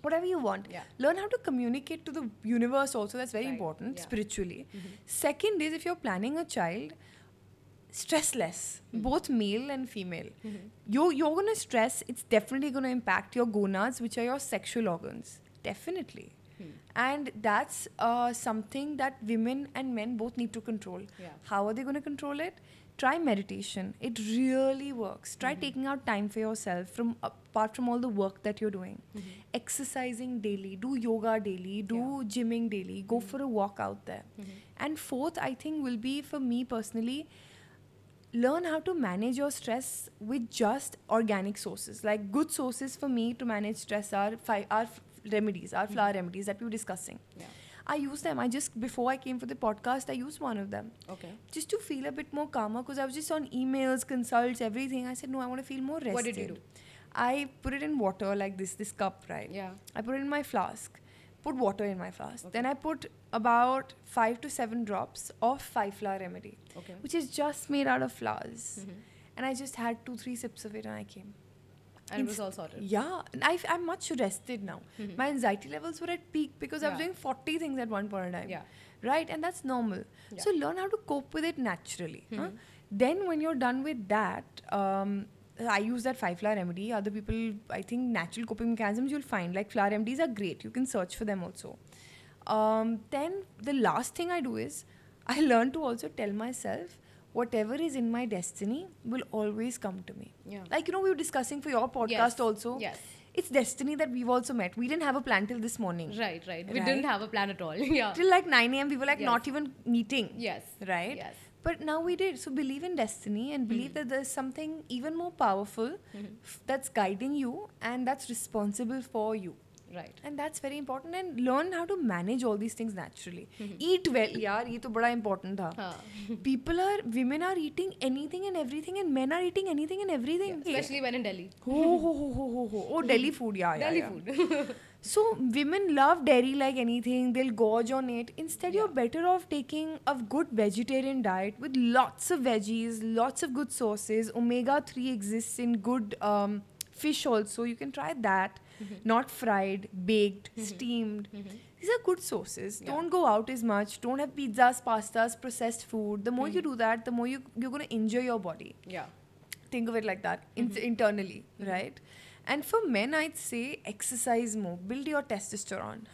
Whatever you want. Yeah. Learn how to communicate to the universe also. That's very Right. important, Yeah. spiritually. Second is, if you're planning a child, stress less, both male and female. You're going to stress, it's definitely going to impact your gonads, which are your sexual organs. Definitely. And that's something that women and men both need to control. Yeah. How are they going to control it? Try meditation. It really works. Try taking out time for yourself apart from all the work that you're doing. Exercising daily. Do yoga daily. Do gymming daily. Go for a walk out there. And fourth, I think, will be for me personally, learn how to manage your stress with just organic sources. Like good sources for me to manage stress are remedies, are flower remedies that we were discussing. Yeah. I use them. Before I came for the podcast, I used one of them. Okay. Just to feel a bit more calmer, because I was just on emails, consults, everything. I said, no, I want to feel more rested. What did you do? I put it in water like this cup, right? Yeah. I put it in my flask. Put water in my flask. Okay. Then I put about 5 to 7 drops of 5-flower remedy, Okay. which is just made out of flowers. And I just had 2-3 sips of it and I came. And it was all sorted. Yeah, and I'm much rested now. My anxiety levels were at peak because I was Yeah. doing 40 things at one point in time. Yeah. Right? And that's normal. Yeah. So learn how to cope with it naturally. Huh? Then when you're done with that, I use that 5-flower remedy. Other people, I think natural coping mechanisms you'll find. Like flower remedies are great. You can search for them also. Then the last thing I do is I learn to also tell myself whatever is in my destiny will always come to me. Yeah. Like, we were discussing for your podcast Yes. also. Yes. It's destiny that we've also met. We didn't have a plan till this morning. Right. We Right? didn't have a plan at all. Yeah. Till like 9 a.m. we were like Yes. not even meeting. Yes. Right? Yes. But now we did. So believe in destiny and believe that there's something even more powerful that's guiding you and that's responsible for you. Right. And that's very important. And learn how to manage all these things naturally. Eat well. Yaar, ye to bada important tha. Women are eating anything and everything and men are eating anything and everything. Especially when in Delhi. Oh, Delhi food, yeah. Delhi yeah. food. So women love dairy like anything. They'll gorge on it. Instead, you're better off taking a good vegetarian diet with lots of veggies, lots of good sources. Omega-3 exists in good fish also. You can try that. Not fried, baked, steamed. These are good sources. Yeah. Don't go out as much. Don't have pizzas, pastas, processed food. The more you do that, the more you're going to enjoy your body. Yeah. Think of it like that internally, right? And for men, I'd say exercise more. Build your testosterone.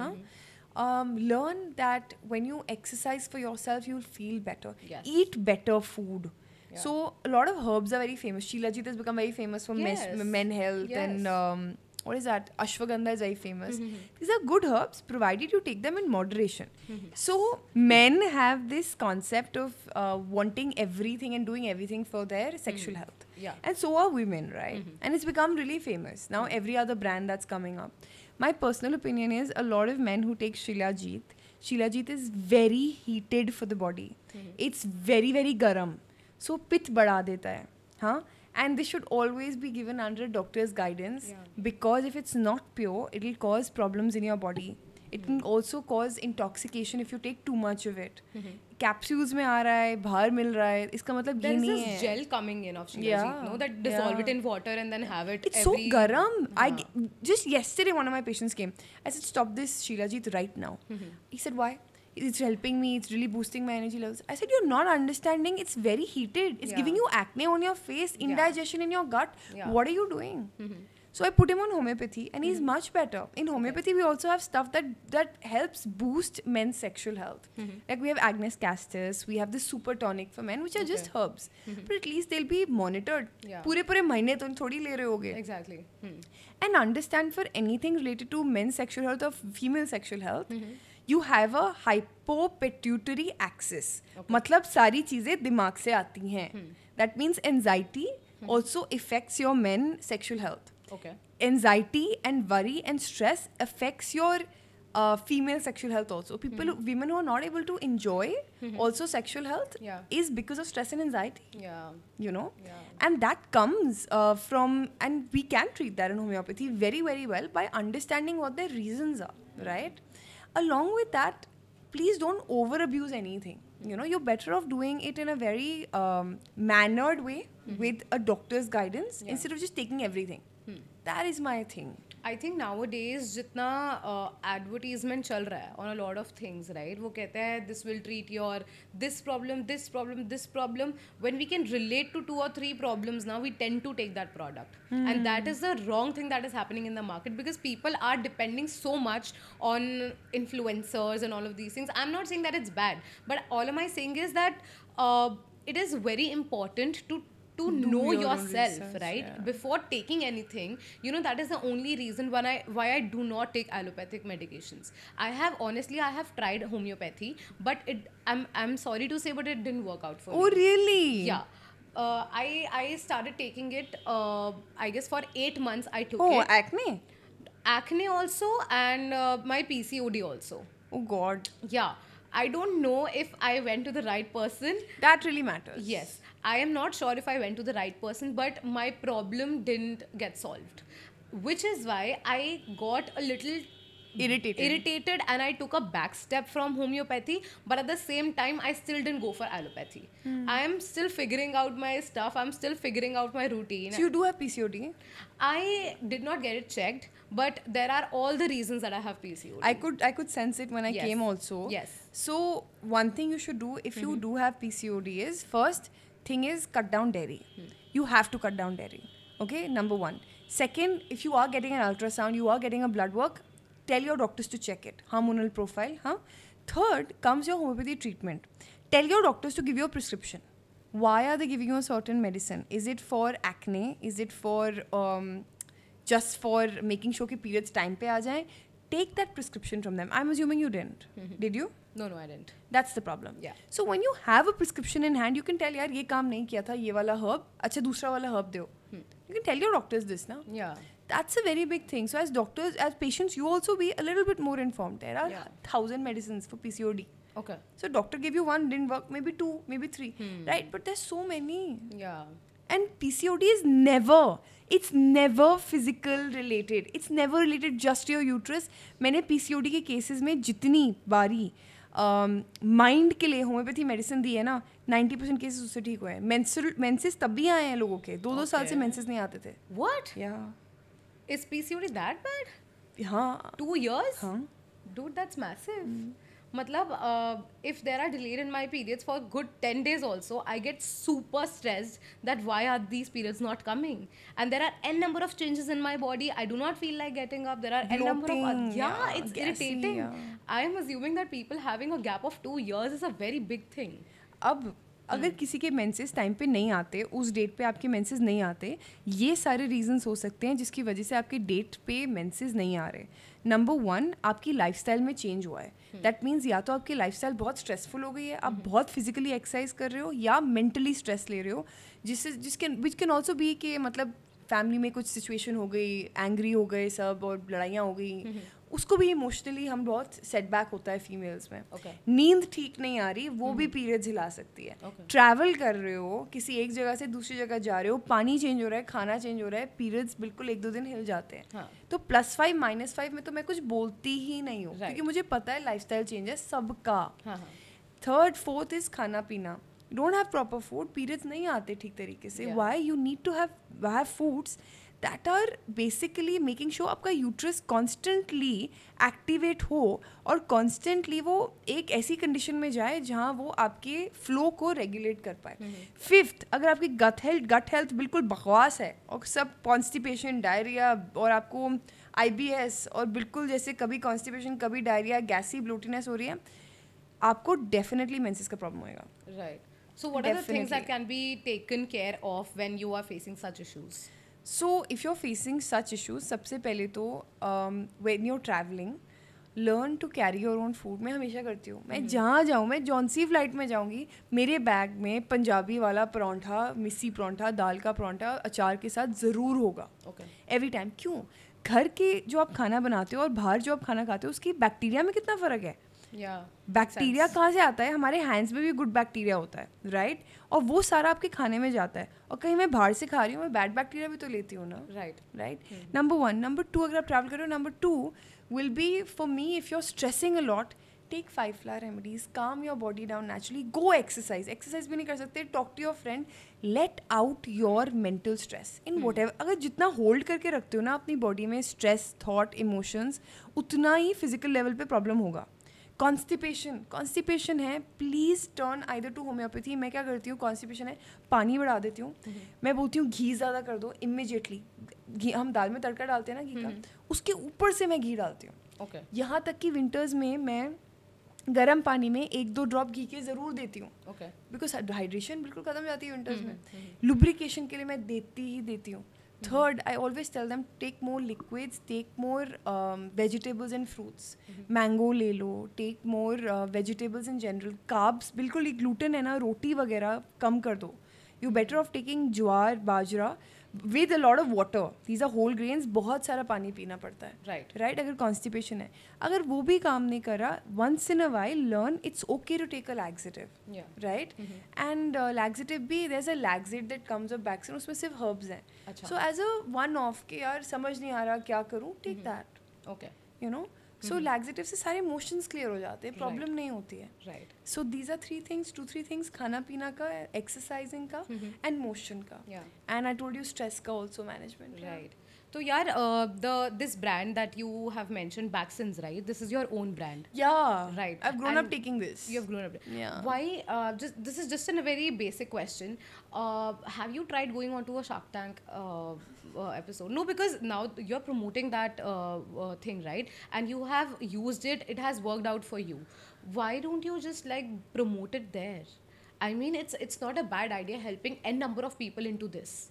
Learn that when you exercise for yourself, you'll feel better. Yes. Eat better food. Yeah. So a lot of herbs are very famous. Shilajit has become very famous for Yes. men health. Yes. And what is that? Ashwagandha is very famous. These are good herbs provided you take them in moderation. So men have this concept of wanting everything and doing everything for their sexual health. Yeah. And so are women, right? And it's become really famous. Now every other brand that's coming up. My personal opinion is a lot of men who take Shilajit is very heated for the body. It's very, very garam. So pith बढ़ा देता है. Huh? And this should always be given under a doctor's guidance because if it's not pure, it will cause problems in your body. It can also cause intoxication if you take too much of it. Capsules में आ रहा है, बाहर मिल रहा है, इसका मतलब ये There is नहीं this है. gel coming in of Shilajit, Yeah. no? That dissolve it Yeah. in water and then have it It's so every... garam. Just yesterday, one of my patients came. I said, stop this Shilajit right now. He said, why? It's helping me. It's really boosting my energy levels. I said, you're not understanding. It's very heated. It's Yeah. giving you acne on your face, indigestion in your gut. Yeah. What are you doing? So I put him on homeopathy and he's much better. In homeopathy, we also have stuff that helps boost men's sexual health. Like we have Agnes castus, we have the super tonic for men, which are just herbs. But at least they'll be monitored. Yeah. पूरे महीने तुम थोड़ी ले रहे होगे. Exactly. And understand for anything related to men's sexual health or female sexual health, you have a hypopituitary axis. मतलब सारी चीजें दिमाग से आती हैं. That means anxiety also affects your men's sexual health. Okay. Anxiety and worry and stress affects your female sexual health also. Women who are not able to enjoy also sexual health Yeah. is because of stress and anxiety. Yeah. You know, Yeah. and that comes from, and we can treat that in homeopathy very, very well by understanding what their reasons are, right? Along with that, please don't over abuse anything. You know, you're better off doing it in a very mannered way with a doctor's guidance instead of just taking everything. That is my thing. I think nowadays जितना advertisement चल रहा है on a lot of things, right? वो कहते हैं this will treat your this problem, this problem, this problem. When we can relate to 2 or 3 problems now, we tend to take that product. And that is the wrong thing that is happening in the market because people are depending so much on influencers and all of these things. I'm not saying that it's bad, but all am I saying is that it is very important to know your own yourself, research, right? yeah. Before taking anything, you know, that is the only reason why I do not take allopathic medications. I have tried homeopathy, but I'm sorry to say, but it didn't work out for me. Oh, really? Yeah. I started taking it, I guess for 8 months I took Oh, it. acne? Acne also and my PCOD also. Oh God. Yeah, I don't know if I went to the right person. That really matters. Yes, I am not sure if I went to the right person, but my problem didn't get solved, which is why I got a little irritated and I took a back step from homeopathy, but at the same time I still didn't go for allopathy. I am still figuring out my stuff, I'm still figuring out my routine. So you do have PCOD? I did not get it checked, but there are all the reasons that I have PCOD. I could sense it when I Yes. came also. Yes. So one thing you should do if you do have PCOD is, first thing is cut down dairy. You have to cut down dairy. Okay, number one. Second, if you are getting an ultrasound, you are getting a blood work, tell your doctors to check it. Hormonal profile. Huh? Third comes your homeopathy treatment. Tell your doctors to give you a prescription. Why are they giving you a certain medicine? Is it for acne? Is it for just for making sure कि periods time पे आ जाएं? Take that prescription from them. I'm assuming you didn't. Did you? No, I didn't. That's the problem. Yeah. So when you have a prescription in hand, you can tell यार ये काम नहीं किया था, ये वाला herb, अच्छा दूसरा वाला herb दो. You can tell your doctors this now. Yeah. That's a very big thing. So as doctors, as patients, you also be a little bit more informed. There are 1,000 medicines for PCOD. Okay. So doctor gave you one, didn't work, maybe two, maybe three, right? But there's so many. Yeah. And PCOD is never physical related. It's never related just to your uterus. मैंने PCOD के cases में जितनी बारी mind के लिए homeopathy medicine दी है ना, 90% cases उससे ठीक हुए हैं. मेंसेस तब भी आए हैं लोगों के, 2-2 साल से मेंसेस नहीं आते थे. What? Yeah. Is PCOD that bad? हाँ. 2 years? हाँ. Dude, that's massive. Matlab, if there are delayed in my periods for good 10 days also, I get super stressed that why are these periods not coming? And there are n number of changes in my body. I do not feel like getting up. There are n number of... Bloating, it's gassy, irritating. yeah. I am assuming that people having a gap of 2 years is a very big thing. अब अगर किसी के menses time पे नहीं आते, उस date पे आपके मेंसेस नहीं आते, ये सारे रीजंस हो सकते हैं जिसकी वजह से आपके डेट पे मेंसेस नहीं आ रहे. नंबर 1, आपकी लाइफस्टाइल में चेंज हुआ है. दैट मीन्स या तो आपकी लाइफस्टाइल बहुत स्ट्रेसफुल हो गई है, आप बहुत फिजिकली एक्सरसाइज कर रहे हो, या मेंटली स्ट्रेस ले रहे हो, विच कैन ऑल्सो बी कि मतलब फैमिली में कुछ सिचुएशन हो गई, एंग्री हो गए सब और लड़ाइयाँ हो गई, उसको भी इमोशनली हम बहुत सेटबैक होता है फीमेल्स में. नींद ठीक नहीं आ रही, वो भी पीरियड्स हिला सकती है. ट्रैवल कर रहे हो, किसी एक जगह से दूसरी जगह जा रहे हो, पानी चेंज हो रहा है, खाना चेंज हो रहा है, पीरियड्स बिल्कुल 1-2 दिन हिल जाते हैं. तो +5 -5 में तो मैं कुछ बोलती ही नहीं हूँ, क्योंकि मुझे पता है लाइफस्टाइल चेंज है सबका. 3rd 4th इज खाना पीना. Don't have proper food, periods नहीं आते ठीक तरीके से. Why you need to have foods that are basically making sure आपका यूट्रस कॉन्स्टेंटली एक्टिवेट हो और कॉन्स्टेंटली वो एक ऐसी कंडीशन में जाए जहाँ वो आपके फ्लो को रेगुलेट कर पाए. 5th, अगर आपकी गट हेल्थ बिल्कुल बकवास है और सब कॉन्स्टिपेशन, डायरिया और आपको IBS और बिल्कुल जैसे कभी कॉन्स्टिपेशन कभी डायरिया, गैसी ब्लोटीनेस हो रही है, आपको डेफिनेटली मेंसेस का प्रॉब्लम होएगा. Right. So what are the things that can be taken care of when you are facing such issues? So if you're facing such issues, सबसे पहले तो when you're traveling, learn to carry your own food. मैं हमेशा करती हूँ, मैं जहाँ जाऊँ, मैं जौन सी फ्लाइट में जाऊँगी, मेरे बैग में पंजाबी वाला परांठा, मिस्सी परांठा, दाल का परांठा अचार के साथ ज़रूर होगा. Every time. क्यों? घर के जो आप खाना बनाते हो और बाहर जो आप खाना खाते हो, उसकी बैक्टीरिया में कितना फ़र्क है. बैक्टीरिया कहाँ से आता है? हमारे हैंड्स में भी गुड बैक्टीरिया होता है, राइट? और वो सारा आपके खाने में जाता है. और कहीं मैं बाहर से खा रही हूँ, मैं बैड बैक्टीरिया भी तो लेती हूँ ना, राइट? नंबर 1. नंबर 2, अगर आप ट्रैवल कर रहे हो, number 2 will be for me, if you are stressing a lot, take 5 flower remedies, calm your body down naturally, go exercise भी नहीं कर सकते, talk to your friend, let out your mental stress in whatever. अगर जितना hold करके रखते हो ना अपनी बॉडी में स्ट्रेस, थॉट, इमोशंस, उतना ही फिजिकल लेवल पे प्रॉब्लम होगा. कॉन्स्टिपेशन है, please turn either to homeopathy. मैं क्या करती हूँ, कॉन्स्टिपेशन है, पानी बढ़ा देती हूँ. मैं बोलती हूँ घी ज़्यादा कर दो इमीजिएटली. घी, हम दाल में तड़का डालते हैं ना घी का, उसके ऊपर से मैं घी डालती हूँ. यहाँ तक कि विंटर्स में मैं गर्म पानी में 1-2 ड्रॉप घी के ज़रूर देती हूँ, बिकॉज हाइड्रेशन बिल्कुल ख़त्म हो जाती है विंटर्स में. लुब्रिकेशन के लिए मैं देती हूँ. Third, I always tell them, take more liquids, take more vegetables and fruits. Mango ले लो, take more vegetables in general. Carbs, बिल्कुल gluten है ना, रोटी वगैरह कम कर दो. You better off taking jowar, bajra, with a lot of water. These are whole grains. बहुत सारा पानी पीना पड़ता है. Right. अगर constipation है, अगर वो भी काम नहीं कर रहा, once in a while learn it's okay to take a laxative. Yeah. Right? And laxative भी, there's a laxate that comes of Baxin, उसमें सिर्फ herbs हैं. अच्छा. So as a one off कि यार समझ नहीं आ रहा क्या करूँ, take that. Okay. You know? So laxative से सारे emotions clear हो जाते हैं, problem नहीं होती है. Right. So these are 2-3 things, खाना पीना का, exercising का, and motion का. Yeah. And I told you stress का also management. Right. So yaar, this brand that you have mentioned, Baxins, right? This is your own brand. Yeah. Right. I've grown up And taking this. You have grown up. Yeah. Why? This is just a very basic question. Have you tried going on to a Shark Tank episode? No, because now you're promoting that thing, right? And you have used it. It has worked out for you. Why don't you just like promote it there? I mean, it's not a bad idea helping n number of people into this.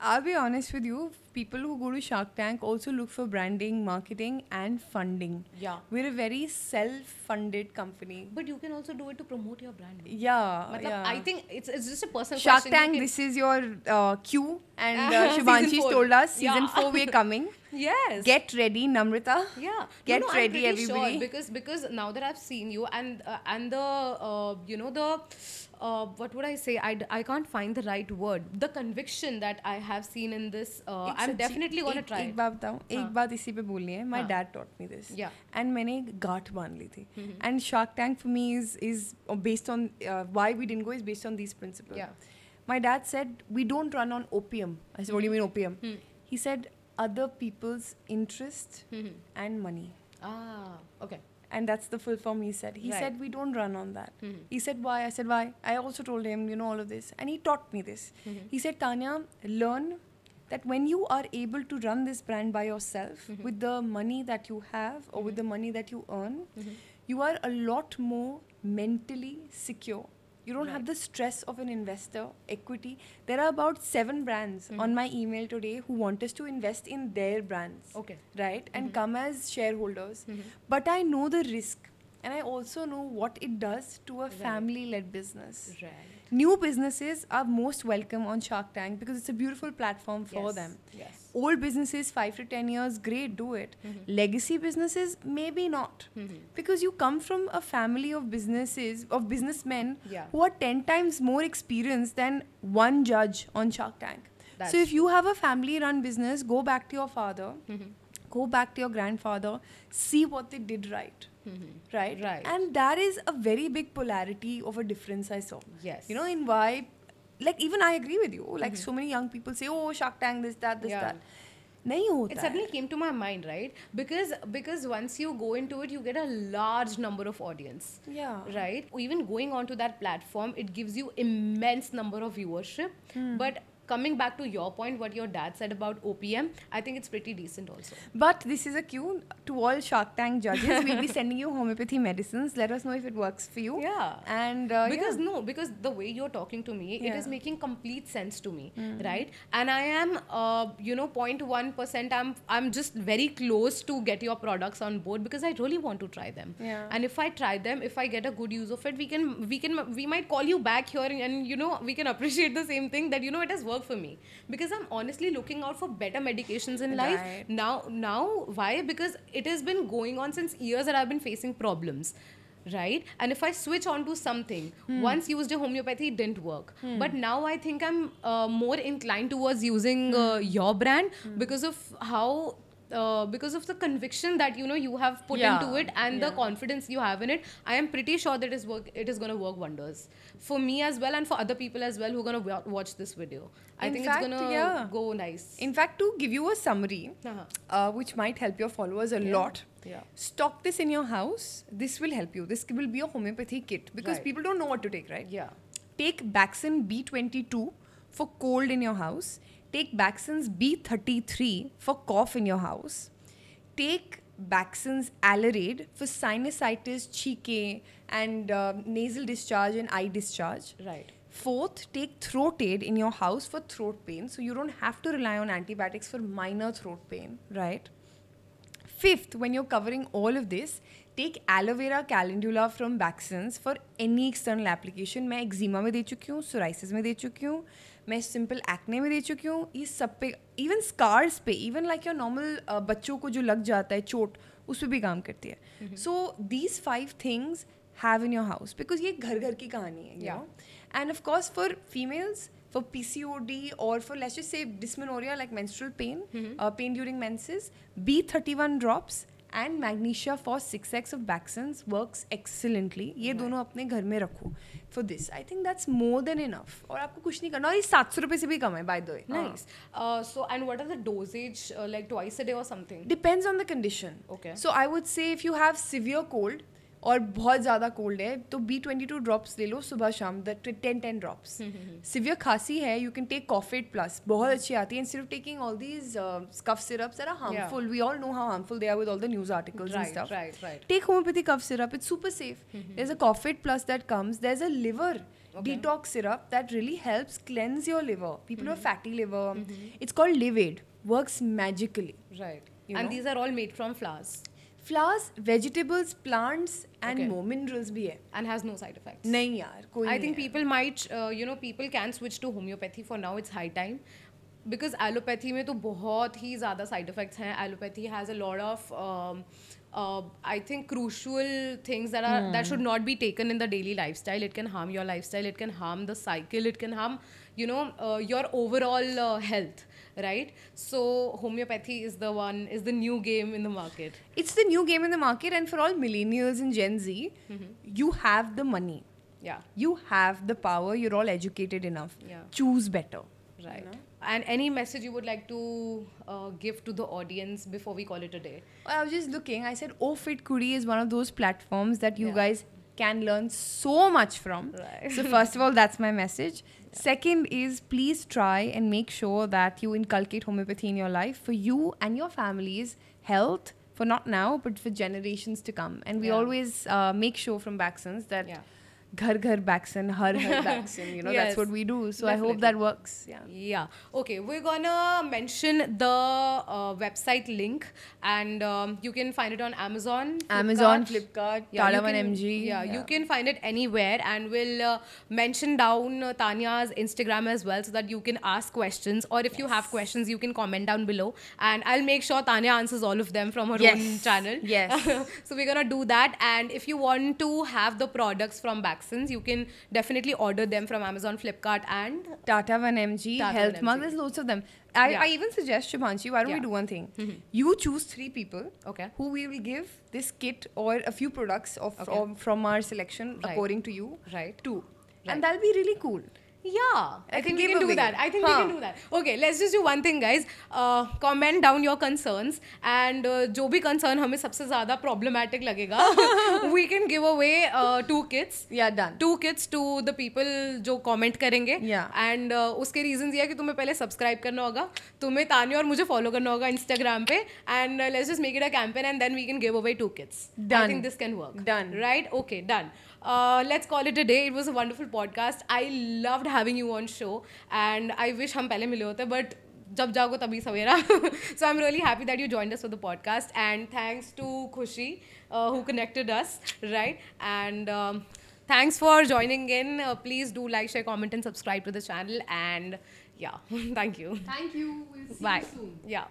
I'll be honest with you, people who go to Shark Tank also look for branding, marketing and funding. Yeah. We're a very self-funded company. But you can also do it to promote your brand. Yeah, Matlab, yeah. I think it's just a personal Shark question. Tank, this is your cue, and Shubhanshi's Season 4. told us season Yeah. 4 we're coming. Yes. Get ready, Namrata. Yeah. Get I'm ready, pretty everybody. Sure because now that I've seen you and the you know the what would I say? I can't find the right word. The conviction that I have seen in this, I'm definitely gonna try. एक बात बताऊं, एक बात इसी पे बोलनी है. My dad taught me this. Yeah. And मैंने एक गांठ बांध ली थी. And Shark Tank for me is based on why we didn't go is based on these principles. Yeah. My dad said we don't run on opium. I said, what do you mean opium? He said other people's interest and money. Ah, okay. And that's the full form he said. He Right. said, we don't run on that. He said, why? I said, why? I also told him, you know, all of this. And he taught me this. He said, Tanya, learn that when you are able to run this brand by yourself with the money that you have or with the money that you earn, you are a lot more mentally secure. You don't have the stress of an investor, equity. There are about 7 brands on my email today who want us to invest in their brands. Okay. Right? And come as shareholders. But I know the risk. And I also know what it does to a family-led business. Right. New businesses are most welcome on Shark Tank because it's a beautiful platform for them. Yes. Old businesses, 5 to 10 years, great, do it. Legacy businesses, maybe not. Because you come from a family of businesses, of businessmen who are 10 times more experienced than one judge on Shark Tank. So if you have a family-run business, go back to your father, go back to your grandfather, see what they did right. Right? Right. And that is a very big polarity of a difference I saw. Yes. You know, in why, like even I agree with you. Like so many young people say, oh, Shark Tank, this, that. Nahi hota It suddenly came to my mind, right? Because once you go into it, you get a large number of audience. Yeah. Right? Even going onto that platform, it gives you immense number of viewership. But coming back to your point, what your dad said about OPM, I think it's pretty decent also. But this is a cue to all Shark Tank judges. We'll be sending you homeopathy medicines. Let us know if it works for you. Yeah. And because the way you're talking to me, it is making complete sense to me, right? And I am, 0.1%. I'm just very close to get your products on board because I really want to try them. Yeah. And if I try them, if I get a good use of it, we might call you back here and we can appreciate the same thing that it has worked for me, because I'm honestly looking out for better medications in life. Right. Now why? Because it has been going on since years that I've been facing problems, right? And if I switch on to something, once used a homeopathy, it didn't work, but now I think I'm more inclined towards using your brand because of how because of the conviction that you have put into it and the confidence you have in it. I am pretty sure that it is going to work wonders for me as well, and for other people as well who are going to watch this video. I think it's going to go nice. In fact, to give you a summary, which might help your followers a lot, stock this in your house. This will help you. This will be a homeopathy kit because people don't know what to take, right? Yeah. Take Baxin B22 for cold in your house. Take Baxin's B33 for cough in your house. Take Baxin's Alerade for sinusitis, cheek and nasal discharge and eye discharge. Right. 4th, take Throat Aid in your house for throat pain, so you don't have to rely on antibiotics for minor throat pain, right? 5th, when you're covering all of this, take Aloe Vera Calendula from Baxin's for any external application. मैं eczema में दे चुकी हूँ, psoriasis में दे चुकी हूँ, मैं simple acne में दे चुकी हूँ, ये सब पे, इवन स्कार्स पे, इवन लाइक योर नॉर्मल बच्चों को जो लग जाता है चोट, उस पर भी काम करती है. So these 5 things have in your house, because ये घर घर की कहानी है, you know. End of course for females, for PCOD or for, let's just say, dysmenorrhea like menstrual pain, pain during menses, B31 drops and magnesia for 6x of Baxans works excellently. ये दोनों अपने घर में रखो. For this, I think that's more than enough. और आपको कुछ नहीं करना, और ये 700 रुपये से भी कम है, by the way. Nice. So, and what are the dosage, like twice a day or something? Depends on the condition. Okay. So I would say if you have severe cold और बहुत ज़्यादा कोल्ड है तो B22 drops ले लो सुबह शाम, the 10 drops. Severe खांसी है, you can take Kofet plus, बहुत अच्छी आती है. Instead of taking all these cough syrups that are harmful, we all know how harmful they are with all the news articles and stuff. Right. Take homeopathic cough syrup, it's super safe. There's a coffee plus that comes, there's a liver detox syrup that really helps cleanse your liver. People who have fatty liver, it's called Livaid, works magically. Right. You And know? these are all made from flowers Flowers, vegetables, plants and Okay. more minerals भी है. and has no side effects. नहीं यार, कोई I नहीं think है. people might, people can switch to homeopathy for now. It's high time. Because allopathy में तो बहुत ही ज़्यादा side effects हैं. Allopathy has a lot of, I think, crucial things that should not be taken in the daily lifestyle. It can harm your lifestyle. It can harm the cycle. It can harm, your overall health. Right? So homeopathy is the new game in the market. It's the new game in the market, and for all millennials and Gen Z, you have the money. Yeah. You have the power. You're all educated enough. Yeah. Choose better. Right. And any message you would like to give to the audience before we call it a day? I was just looking. I said, Oh Fit Kudi is one of those platforms that you Yeah. guys can learn so much from. Right. So first of all, that's my message. Second is, please try and make sure that you inculcate homeopathy in your life for you and your family's health, for not now, but for generations to come. And we Yeah. always make sure from Baxans that Yeah. ghar ghar Baxan, har har Baxan, Yes, that's what we do. So I hope definitely. that works. Yeah. Yeah. Okay, we're gonna mention the website link, and you can find it on Amazon, Amazon, Flipkart, Yeah, Tata you can- 1mg. Yeah, you can find it anywhere, and we'll mention down Tanya's Instagram as well, so that you can ask questions, or if you have questions, you can comment down below, and I'll make sure Tanya answers all of them from her Yes. own channel. Yes. So we're gonna do that, and if you want to have the products from Baxans, you can definitely order them from Amazon, Flipkart, and Tata 1mg, Tata Health 1mg. Mug, there's loads of them. Yeah. I even suggest, Shubhanshi, why don't we Yeah. do one thing? You choose 3 people Okay. who we will give this kit or a few products Okay. from our selection Right. according to you. Right. To. Right. And that'll be really cool. Yeah, I Like think a we can do giveaway. that. I think we can do that. Okay, let's just do one thing, guys. Comment down your concerns, and जो भी concern हमें सबसे ज़्यादा problematic लगेगा, we can give away 2 kits. Yeah, done. 2 kits to the people जो comment करेंगे. Yeah. And उसके reasons ये है कि तुम्हें पहले subscribe करना होगा, तुम्हें तान्या और मुझे follow करना होगा Instagram पे, and let's just make it a campaign, and then we can give away 2 kits. I Done. think this can work. Done. Right? Okay, done. Let's call it a day. It was a wonderful podcast. I loved having you on show, and I wish हम पहले मिले होते, but जब जागो तभी सवेरा. So I'm really happy that you joined us for the podcast, and thanks to Khushi who connected us, right? And thanks for joining in. Please do like, share, comment, and subscribe to the channel. And yeah, thank you. Thank you. We'll see Bye. you soon. Yeah.